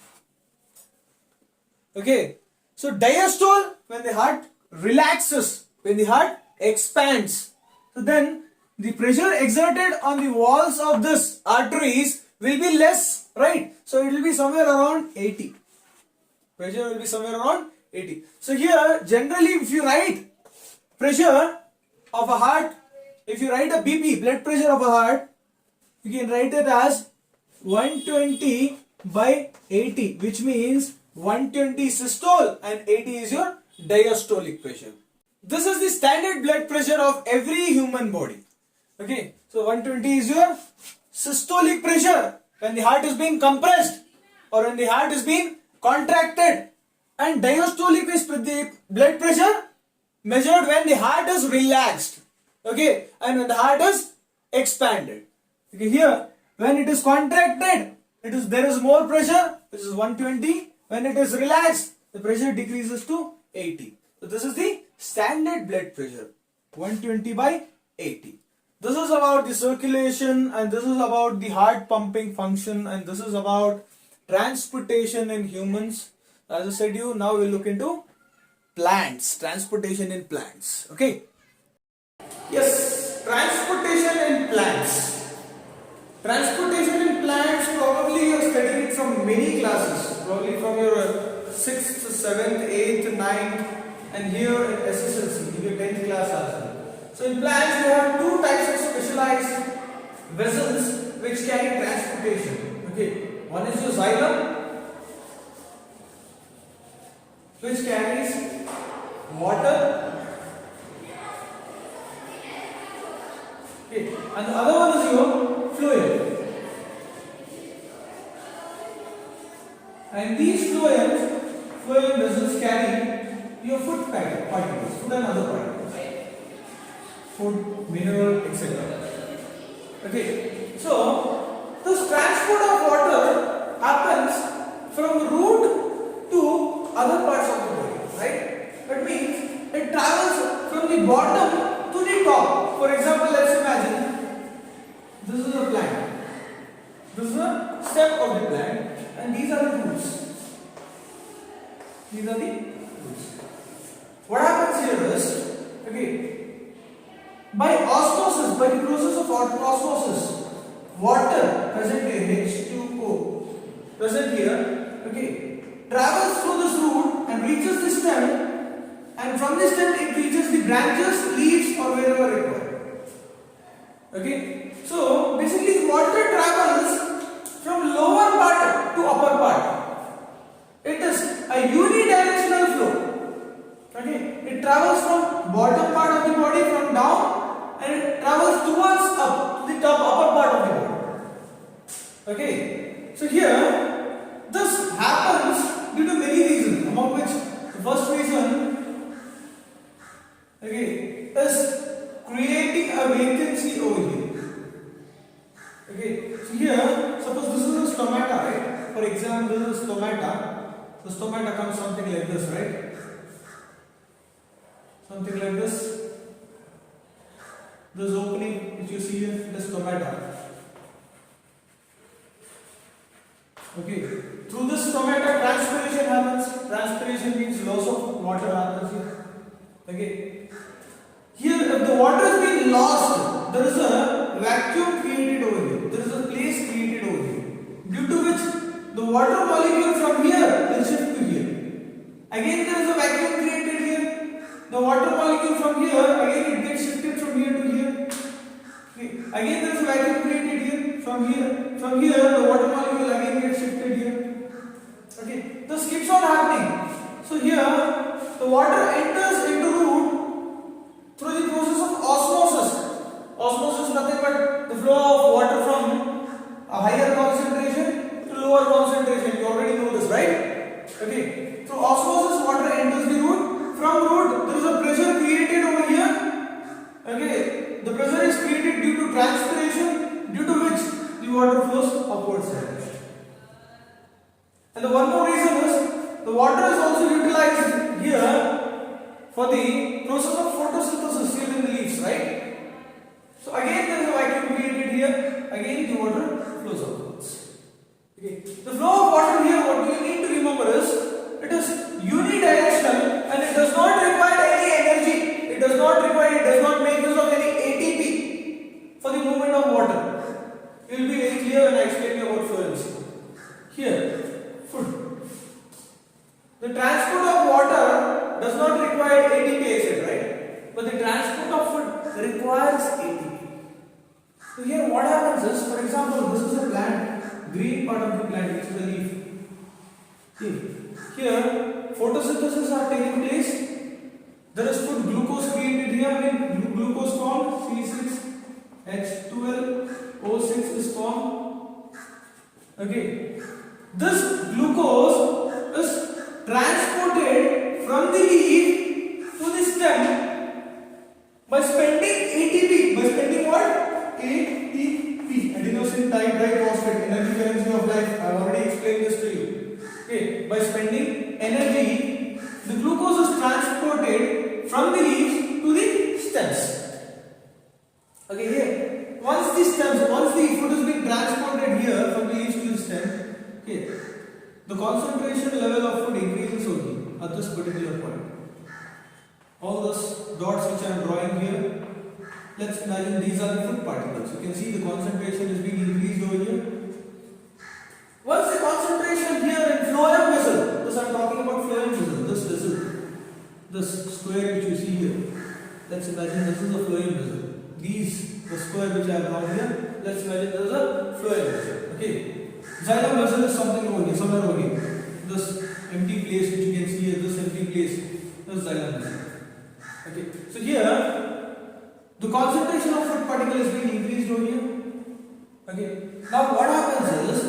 Okay. So diastole, when the heart relaxes, when the heart expands, so then the pressure exerted on the walls of this arteries will be less, right? So it will be somewhere around 80. Pressure will be somewhere around 80. So here, generally, if you write pressure of a heart, if you write a BP, blood pressure of a heart, you can write it as 120 by 80, which means 120 systole and 80 is your diastolic pressure. This is the standard blood pressure of every human body. Okay, so 120 is your systolic pressure when the heart is being compressed or when the heart is being contracted, and diastolic is the blood pressure measured when the heart is relaxed, okay, and when the heart is expanded. Okay, here when it is contracted, there is more pressure, which is 120. When it is relaxed, the pressure decreases to 80. So this is the standard blood pressure, 120 by 80. This is about the circulation, and this is about the heart pumping function, and this is about transportation in humans. As I said you, now we'll look into plants, transportation in plants. Okay. Yes, transportation in plants. Transportation in plants, probably you are studying it from many classes, probably from your 6th, 7th, 8th, 9th, and here in Sslc, in your 10th class as well. So in plants you have two types of specialized vessels which carry transportation. Okay. One is your xylem, which carries water, okay, and the other one is your phloem. And these phloem vessels carry your food particles, food and other particles, food, mineral, etc. Okay, so this transport of water happens from root to other parts of the body, right? That means it travels from the bottom to the top. For example, let's imagine this is a plant. This is a stem of the plant, and these are the roots. These are the roots. What happens here is, okay, by osmosis, by the process of osmosis, water present here, H2O, present here, okay, travels through this root and reaches the stem, and from the stem it reaches the branches, leaves, or wherever required. Okay, so basically water travels from lower part to upper part. It is a unidirectional flow. Okay, it travels from bottom part of the body, from down, and it travels towards up to the top upper part of the body. Okay, so here this happens due to many reasons, among which the first reason, okay, is creation a vacancy over here. Okay, so here, suppose this is a stomata, right? For example, this is stomata. The stomata comes something like this, right? Something like this. This opening which you see here, the stomata. Okay, through this stomata, transpiration happens. Transpiration means loss of water happens here. Okay, here if the water is being lost, there is a vacuum created over here. There is a place created over here, due to which the water molecule from here will shift to here. Again, there is a vacuum created here. The water molecule from here, again it gets shifted from here to here. Okay. Again, there is a vacuum created here. From here, the water molecule again gets shifted here. Okay, this keeps on happening. So here, the water enters into root through the process of osmosis. Osmosis is nothing but the flow of water from a higher concentration to lower concentration. You already know this, right? Okay. Through osmosis, water enters the root. From root, there is a pressure created over here. Okay. The pressure is created due to transpiration, due to which the water flows upwards. And the one more reason is the water is also utilized here for the process of photosynthesis here in the leaves, right? So again there is a vacuum created here. Again the water flows upwards. Okay. The flow of water here, what you need to remember is it is unidirectional and it does not require any energy. It does not make use of any ATP for the movement of water. You will be very clear when I explain you about fluency. Here, food. The transport of water does not require ATP acid, right? But the transport of food requires ATP. So here what happens is, for example, this is a plant, green part of the plant, which is the leaf. Here, photosynthesis are taking place. There is food glucose created here. When glucose formed, C6H12O6 is formed. Okay. This glucose is transported from the leaf to the stem by spending ATP. By spending what? ATP. Adenosine triphosphate, energy currency of life. I have already explained this to you. Okay. By spending energy, the glucose is transported from the leaves to the stems. Okay, here. Once the food is being transported here from the leaves to the stem, okay, the concentration level of food increases only at this particular point. All those dots which I am drawing here, let's imagine these are the food particles. You can see the concentration is being increased over here. Once the concentration here in phloem vessel, this I am talking about phloem vessel, this vessel, this square which you see here, let's imagine this is a phloem vessel. The square which I have drawn here, let's imagine this is a phloem vessel. Okay. Xylem vessel is something over here, somewhere over here. This empty place which you can see here, this empty place, this is xylem vessel. Okay. So here, the concentration of food particle is being increased over here. Okay. Now what happens is,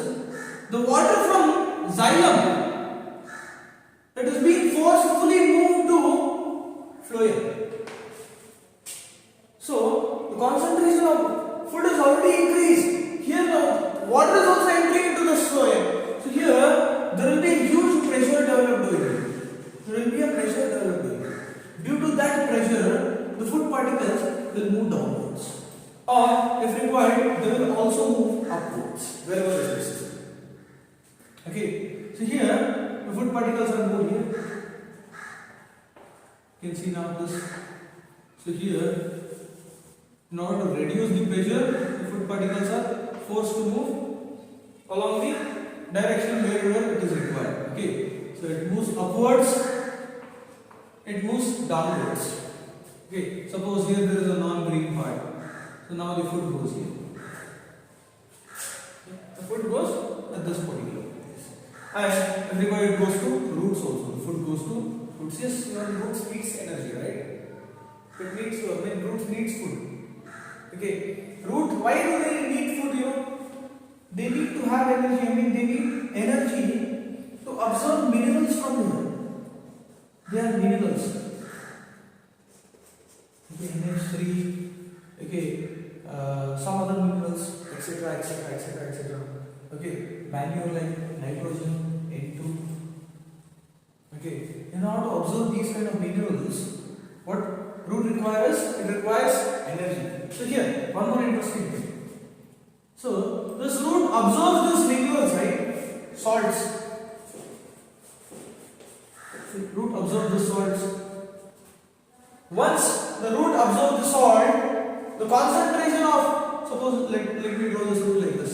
the water from xylem, it is being forcefully moved to phloem. So the concentration of food is already increased. Here the water is also entering into the phloem. So here there will be a huge pressure developed over here. There will be a pressure developed over here. Due to that pressure, the food particles will move downwards. Or if required, they will also move upwards wherever it is necessary. Okay, so here the food particles are moved here. You can see now this. So here, in order to reduce the pressure, the food particles are forced to move along the direction wherever it is required. Okay, so it moves upwards, it moves downwards. Okay, suppose here there is a non-green part. So now the food goes here. The food goes at this particular place. And everybody it goes to roots also. The food goes to roots. Yes, roots needs energy, right? It needs roots needs food. Okay, root, why do they need food? They need to have energy. They need energy to absorb minerals from here. They are minerals. Okay, NH3. Okay, molecule like nitrogen, N2. Okay, in order to absorb these kind of minerals, what root requires? It requires energy. So here, one more interesting thing. So this root absorbs these minerals, right? Salts. The root absorbs the salts. Once the root absorbs the salt, the concentration of, suppose let me draw this root like this.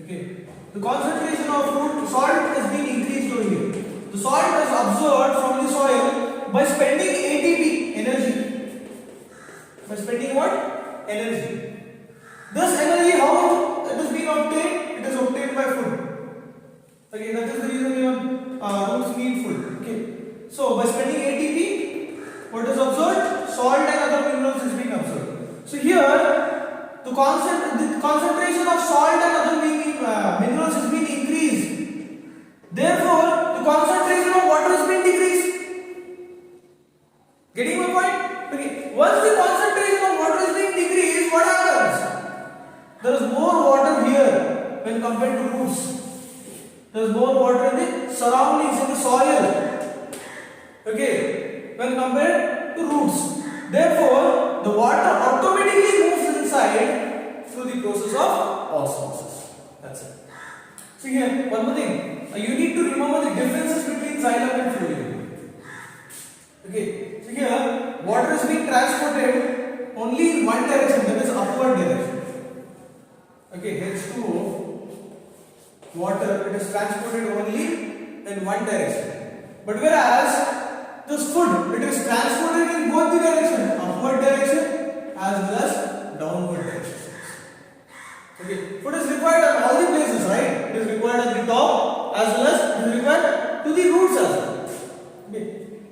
Okay, the concentration of root salt is being increased over here. The salt is absorbed from the soil by spending ATP, energy. By spending what? Energy. This energy, how it is being obtained? It is obtained by food. Okay, that is the reason roots need food. Okay, so by spending ATP, what is absorbed? Salt and other minerals is being absorbed. So here, the concentration of salt and other minerals is being increased. Therefore, the concentration of water is being decreased. Getting my point? Okay. Once the concentration of water is being decreased, what happens? There is more water here when compared to roots. There is more water in the surroundings, in the soil. Okay, when compared to roots. Therefore, the water automatically moves inside through the process of osmosis. That's it. So here, one more thing. You need to remember the differences between xylem and fluid. Okay, so here, water is being transported only in one direction, that is upward direction. Okay, H2O, water, it is transported only in one direction. But whereas this food, it is transported in both the direction, upward direction as well as downward direction. Okay, food is required at all the places, right? It is required at the top as well as it is required to the roots as well. Okay,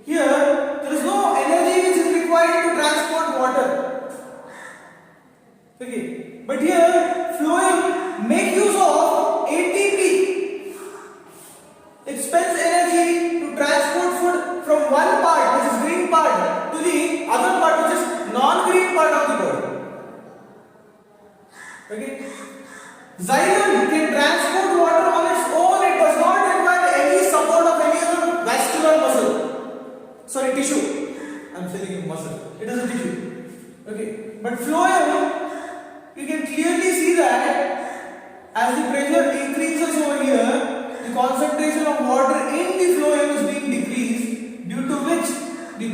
here there is no energy which is required to transport water. Okay, but here phloem make use of ATP. It spends energy to transport food from one part, which is green part, to the other part, which is non-green part of the body. Okay, xylem can transport water on its own. It does not require any support of any other vascular muscle. Sorry, tissue. I am saying muscle. It is a tissue. Okay, but phloem, you can clearly see that as the pressure increases over here, the concentration of water in the phloem is being decreased, due to which the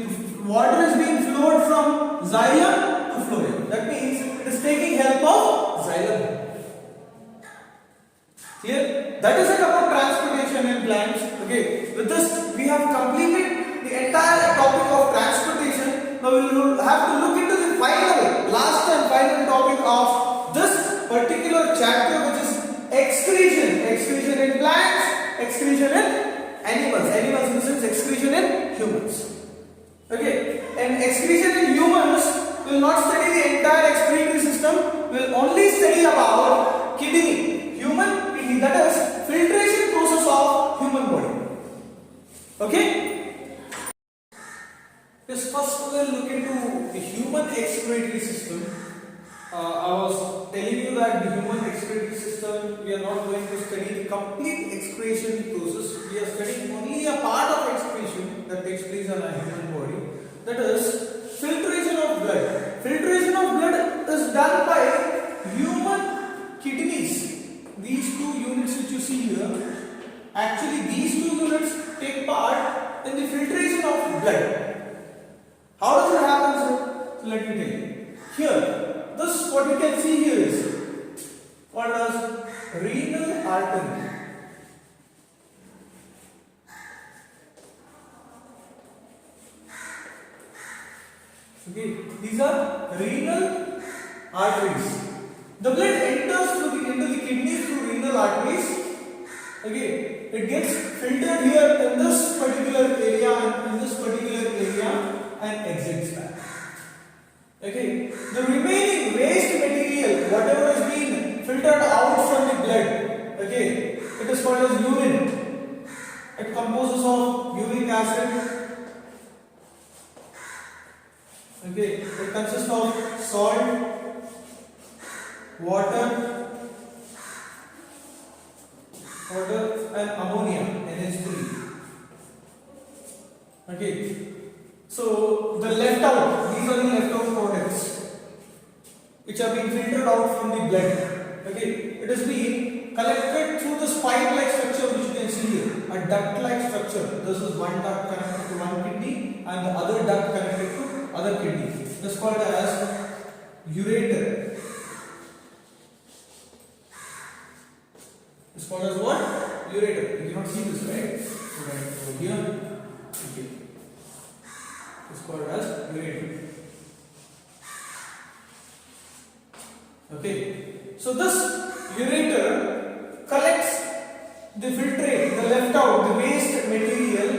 water is being flowed from xylem to phloem. That means it is taking help of xylem. Clear? That is it about transportation in plants. Okay, with this we have completed the entire topic of transportation. Now we will have to look into the last and final topic of this particular chapter, which is excretion. Excretion in plants, excretion in animals. Animals in the sense excretion in humans. Okay, and excretion in humans will not study the entire excretory system. We will only study about kidney, human kidney, that is filtration process of human body. Okay. Yes, first we will look into the human excretory system. I was telling you that the human excretory system, we are not going to study the complete excretion process. We are studying only a part of excretion that takes place in a human body. That is filtration of blood. Filtration of blood is done by human kidneys. These two units which you see here, actually these two units take part in the filtration of blood. How does it happen, sir? So let me tell you. Here, this what you can see here is called as renal artery. Okay, these are renal arteries. The blood enters into the kidneys through renal arteries. Okay, it gets filtered here in this particular area and in this particular area and exits back. Okay, the remaining waste material, whatever is being filtered out from the blood, okay, it is called as urine. It composes of uric acid. Okay, it consists of salt, water, water and ammonia, NH3. Okay. So the left out, these are the left out products which are being filtered out from the blood. Okay. It is being collected through the spike-like structure which you can see here, a duct-like structure. This is one duct connected to one kidney and the other duct connected to other kidney. This is called as ureter. This is called as what? Ureter. You cannot see this, right? So right over here. Okay. This is called as ureter. Okay. So this ureter collects the filtrate, the left out, the waste material,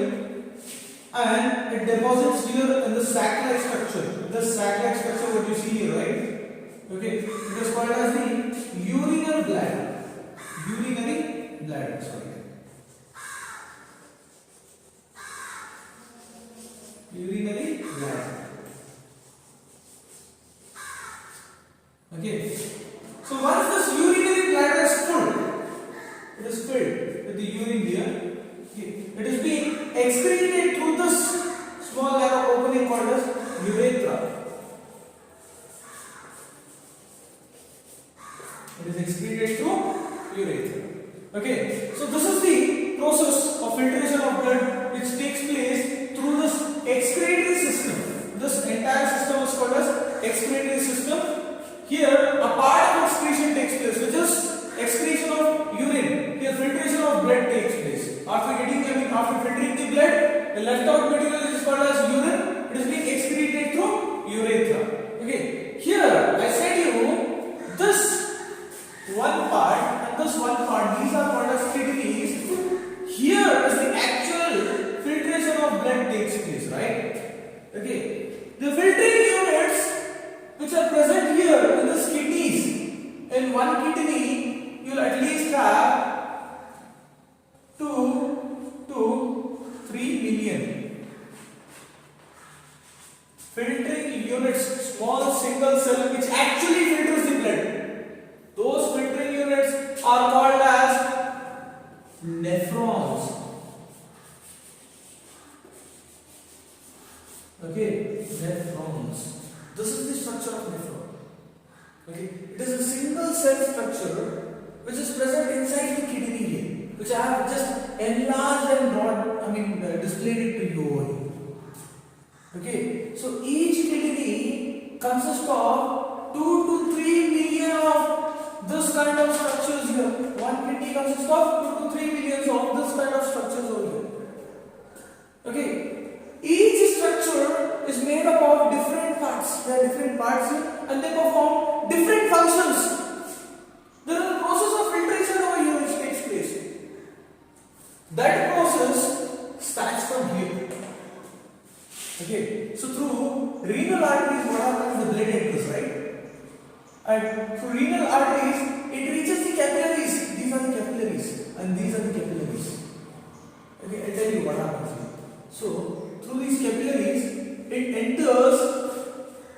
and it deposits here in the sac-like structure. This sac-like structure, what you see here, right? Okay. It is called as the urinary bladder. Urinary bladder. Sorry. Urinary bladder. Okay. So once this urinary bladder is full, it is filled with the urine here. Okay. It is being excreted through this small narrow opening called as urethra. It is excreted through urethra. Okay. So this is the process of filtration of blood which takes place through this excretory system. This entire system is called as excretory system. Here, a part of excretion takes place, which is excretion of urine. Here, filtration of blood takes place. After filtering the blood, the left out material is called as urine. It is being excreted through urethra. Okay. Here, I said you this one part and this one part. These are called as kidneys. Here is the actual filtration of blood takes place, right? Okay. The filtering units which are present here in this kidneys. In one kidney, you will at least have 2 to 3 million filtering units, small single cell which actually filters the blood. Those filtering units are called as nephrons. Okay, nephrons. This is the structure of nephron. Okay, it is a single cell structure which is present inside the kidney here, which I have just enlarged and brought, displayed it to you over. Okay, so each kidney consists of 2 to 3 million of this kind of structures here. One kidney consists of 2 to 3 million of this kind of structures over here. Okay. Each structure is made up of different parts. There are different parts here and they perform different functions. There is a process of filtration over here which takes place. That process starts from here. Okay, so through renal arteries, what happens? The blood enters, right? And through renal arteries, it reaches the capillaries. These are the capillaries, and these are the capillaries. Okay, I'll tell you what happens here. So, through these capillaries, it enters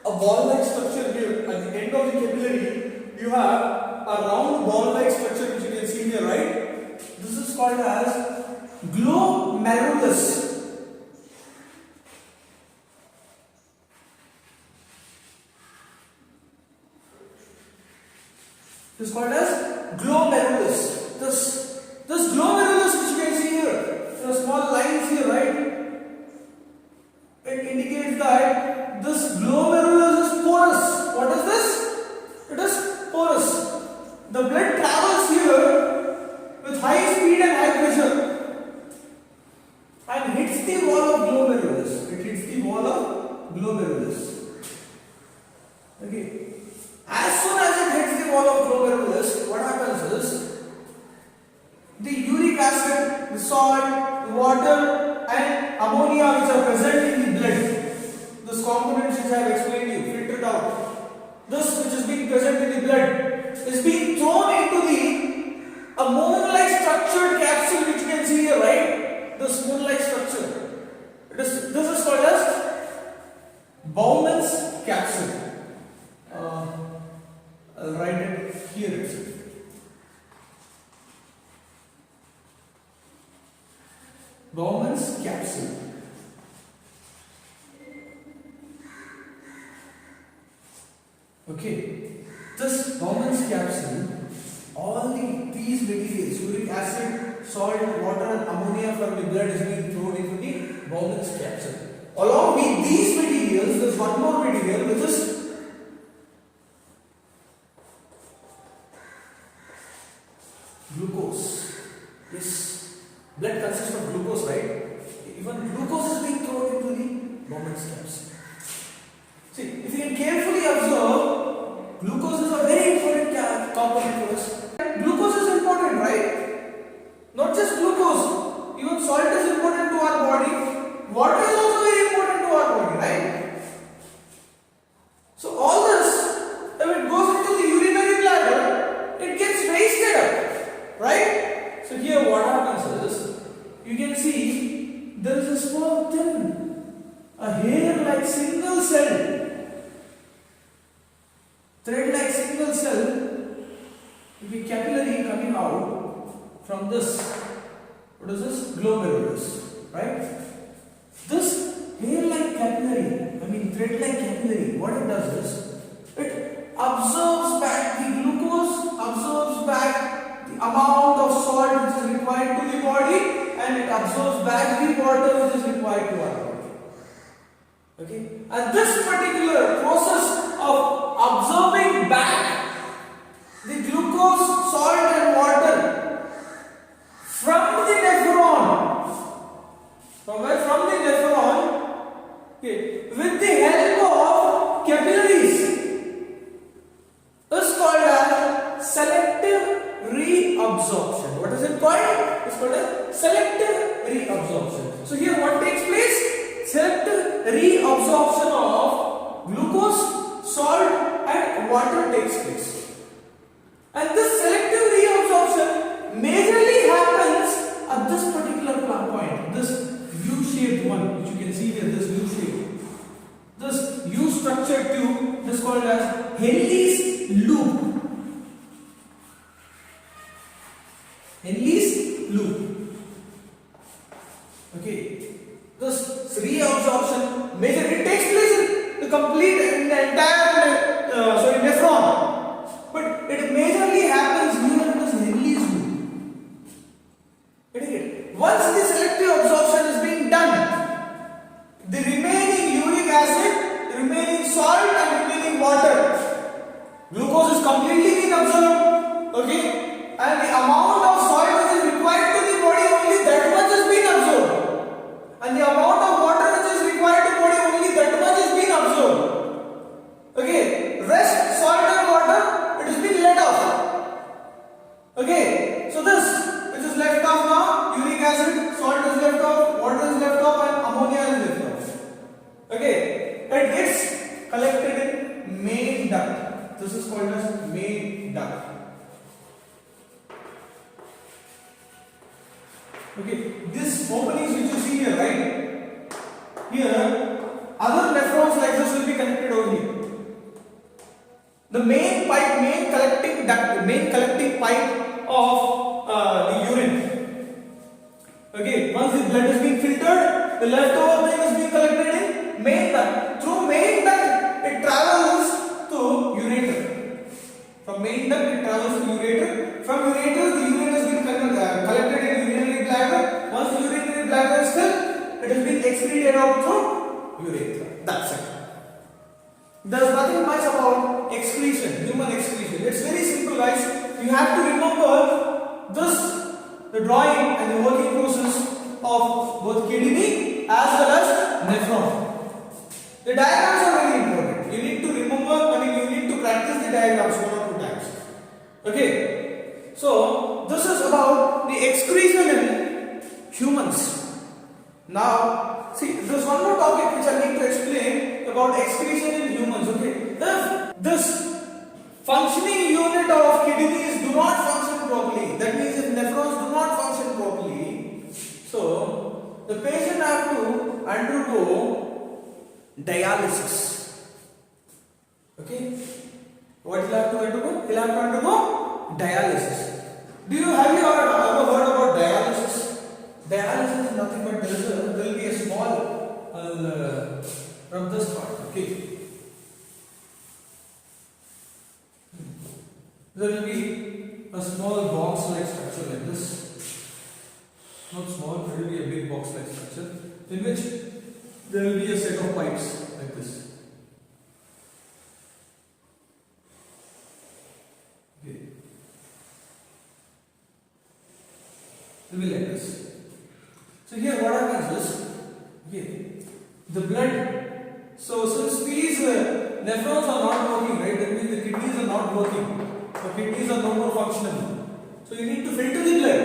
a ball-like structure here. At the end of the capillary, you have a round ball-like structure which you can see here, right? This is called as glomerulus. This is called as glomerulus. This glomerulus which you can see here, there are small lines here, right? It indicates that this glomerulus is porous. What is this? It is porous. The blood travels here with high speed and high pressure and hits the wall of glomerulus. It hits the wall of glomerulus. Okay. As soon as it hits the wall of glomerulus, what happens is the uric acid, the salt, the water, and ammonia which are present in the blood, this components which I have explained to you, filtered out, this which is being present in the blood is being thrown into the moon-like structured capsule which you can see here, right? This moon-like structure. This is called as Bowman's capsule. I'll write it here itself. Bowman's capsule. Okay, this Bowman's capsule, these materials, uric acid, salt, water and ammonia from the blood is being thrown into the Bowman's capsule. Along with these materials, there is one more material which is glucose. Yes, blood consists of glucose, right? Even glucose is being thrown into the Bowman's capsule. See, if you can carefully observe, glucose is a very important component for us. Glucose is important, right? Not just glucose, even salt is important to our body. Water is also very important to our body, right? So all this, if it goes into the urinary bladder, it gets wasted up, right? So here what happens is, you can see there is a small thin, a hair-like single cell, thread-like single cell will be capillary coming out from this. What is this? Glomerulus, right? This hair-like capillary, thread-like capillary, what it does is, it absorbs back the glucose, absorbs back the amount of salt which is required to the body, and it absorbs back the water which is required to our body. Okay? And this particular process of absorbing back the glucose, salt and water from the nephron, from the nephron, okay, with the help of capillaries, is called as selective reabsorption. What is it called? It's called as selective reabsorption. So here what takes place? Selective reabsorption of glucose, salt and water takes place. And this selective reabsorption majorly happens at this particular point, this U-shaped one, which you can see here, this U-shape. This U-structured tube is called as Henle's loop. Henle's loop. Okay. This reabsorption majorly takes place in the entire nephron, but it majorly happens here in this Henle's loop. Once the selective absorption is being done, the remaining uric acid, the remaining salt and remaining water, glucose is completely being absorbed, okay, and the amount of salt which is required to the body, only that much is being absorbed, and the amount of water which is required to the body, only that much is being absorbed. Okay, rest salt and water, it is being let off. Okay, so this which is left off now, uric acid, salt is left off, water is left off and ammonia is left off. Okay, it gets collected in main duct. This is called as main duct. Okay, this openings which you see here, right? Here, other nephrons like this will be connected over here. The main pipe, main collecting duct, main collecting pipe of the urine. Okay, once the blood is being filtered, the leftover thing is being collected in main duct. Through main duct, it travels to ureter. From main duct, it travels to ureter. From ureter, the urine is being collected in urinary bladder. Once the urinary bladder is filled, it is being excreted out through urethra. That's it. There is nothing much about excretion, human excretion. It's very simple, guys. You have to remember this, the drawing and the working process of both kidney as well as nephron. The diagrams are very important. You need to remember, you need to practice the diagrams 1 or 2 times. Okay. So, this is about the excretion in humans. Now, see, there's one more topic which I need to explain about excretion in humans. Okay, this functioning unit of kidneys do not function properly. That means if nephrons do not function properly, so the patient have to undergo dialysis. Okay, what he'll have to undergo? He'll have to undergo dialysis. Have you ever heard about dialysis? Dialysis is nothing but there will be a small, I'll rub this part, okay. There will be a small box like structure like this. Not small, it will be a big box like structure in which there will be a set of pipes like this. Okay. It will be like this. So here what happens is, okay, the blood. So since these nephrons are not working, right? That means the kidneys are not working. The kidneys are no more functional. So you need to filter the blood.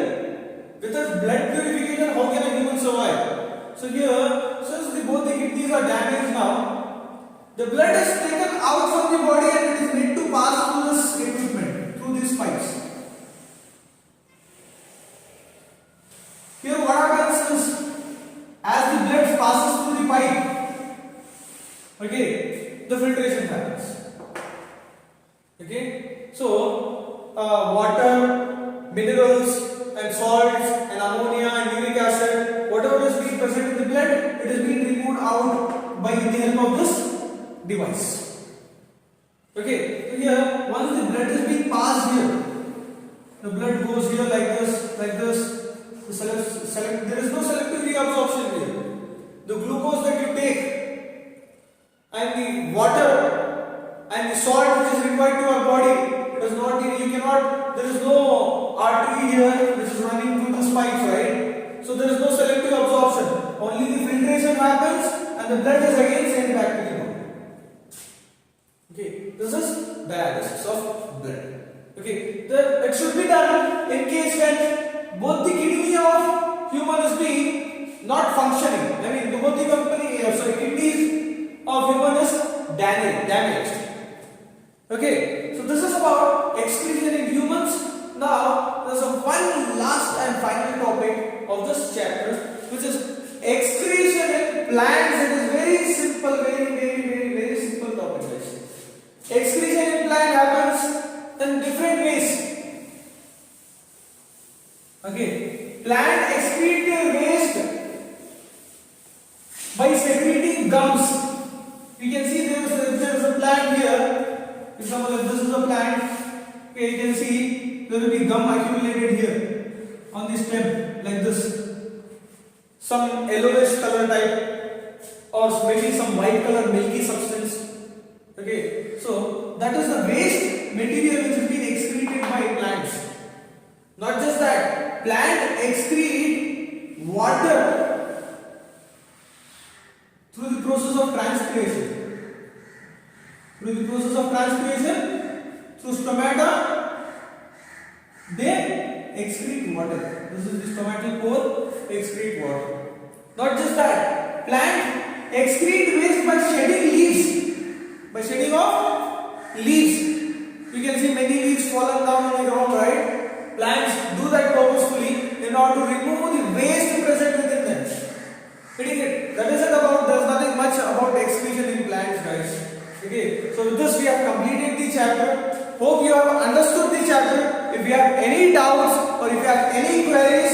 Without blood purification, how can a human survive? So here, since both the kidneys are damaged now, the blood is taken out from the body and it is made to pass through this equipment, through these pipes. Here what happens is, as the blood passes through the pipe, okay, the filtration happens. Okay, so water, minerals and salts and ammonia and uric acid, whatever is being present in the blood, it is being removed out by the help of this device. Okay, so here once the blood is being passed here, the blood goes here like this, like this. There is no selective reabsorption here. The glucose that you take and the water and the salt which is required to our body does not, you cannot, there is no artery here which is running through this pipes, right? So there is no selective absorption. Only the filtration happens and the blood is again sent back to the body. Okay, this is dialysis of blood. Okay, it should be done in case when both the kidney of human is being not functioning. I mean, both the kidneys of human is damaged. Okay, so this is about excretion in humans. Now, there is one last and final topic of this chapter, which is excretion in plants. It is very simple, very simple topic, guys. Excretion in plant happens in different ways. Okay, plant excrete their waste by secreting gums. You can see there is a plant here. For example, if this is a plant, okay, you can see there will be gum accumulated here on the stem like this. Some yellowish color type or maybe some white color milky substance. Okay, so that is the waste material which is being excreted by plants. Not just that, plant excrete water through the process of transpiration. Through stomata, they excrete water. This is the stomatal pore, excrete water. Not just that, plant excrete waste by shedding leaves. By shedding of leaves. You can see many leaves fallen down on the ground, right? Plants do that purposefully in order to remove the waste present within them. Getting it? That isn't about, there's nothing much about excretion in plants, guys. Okay, so with this we have completed the chapter. Hope you have understood the chapter. If you have any doubts or if you have any queries,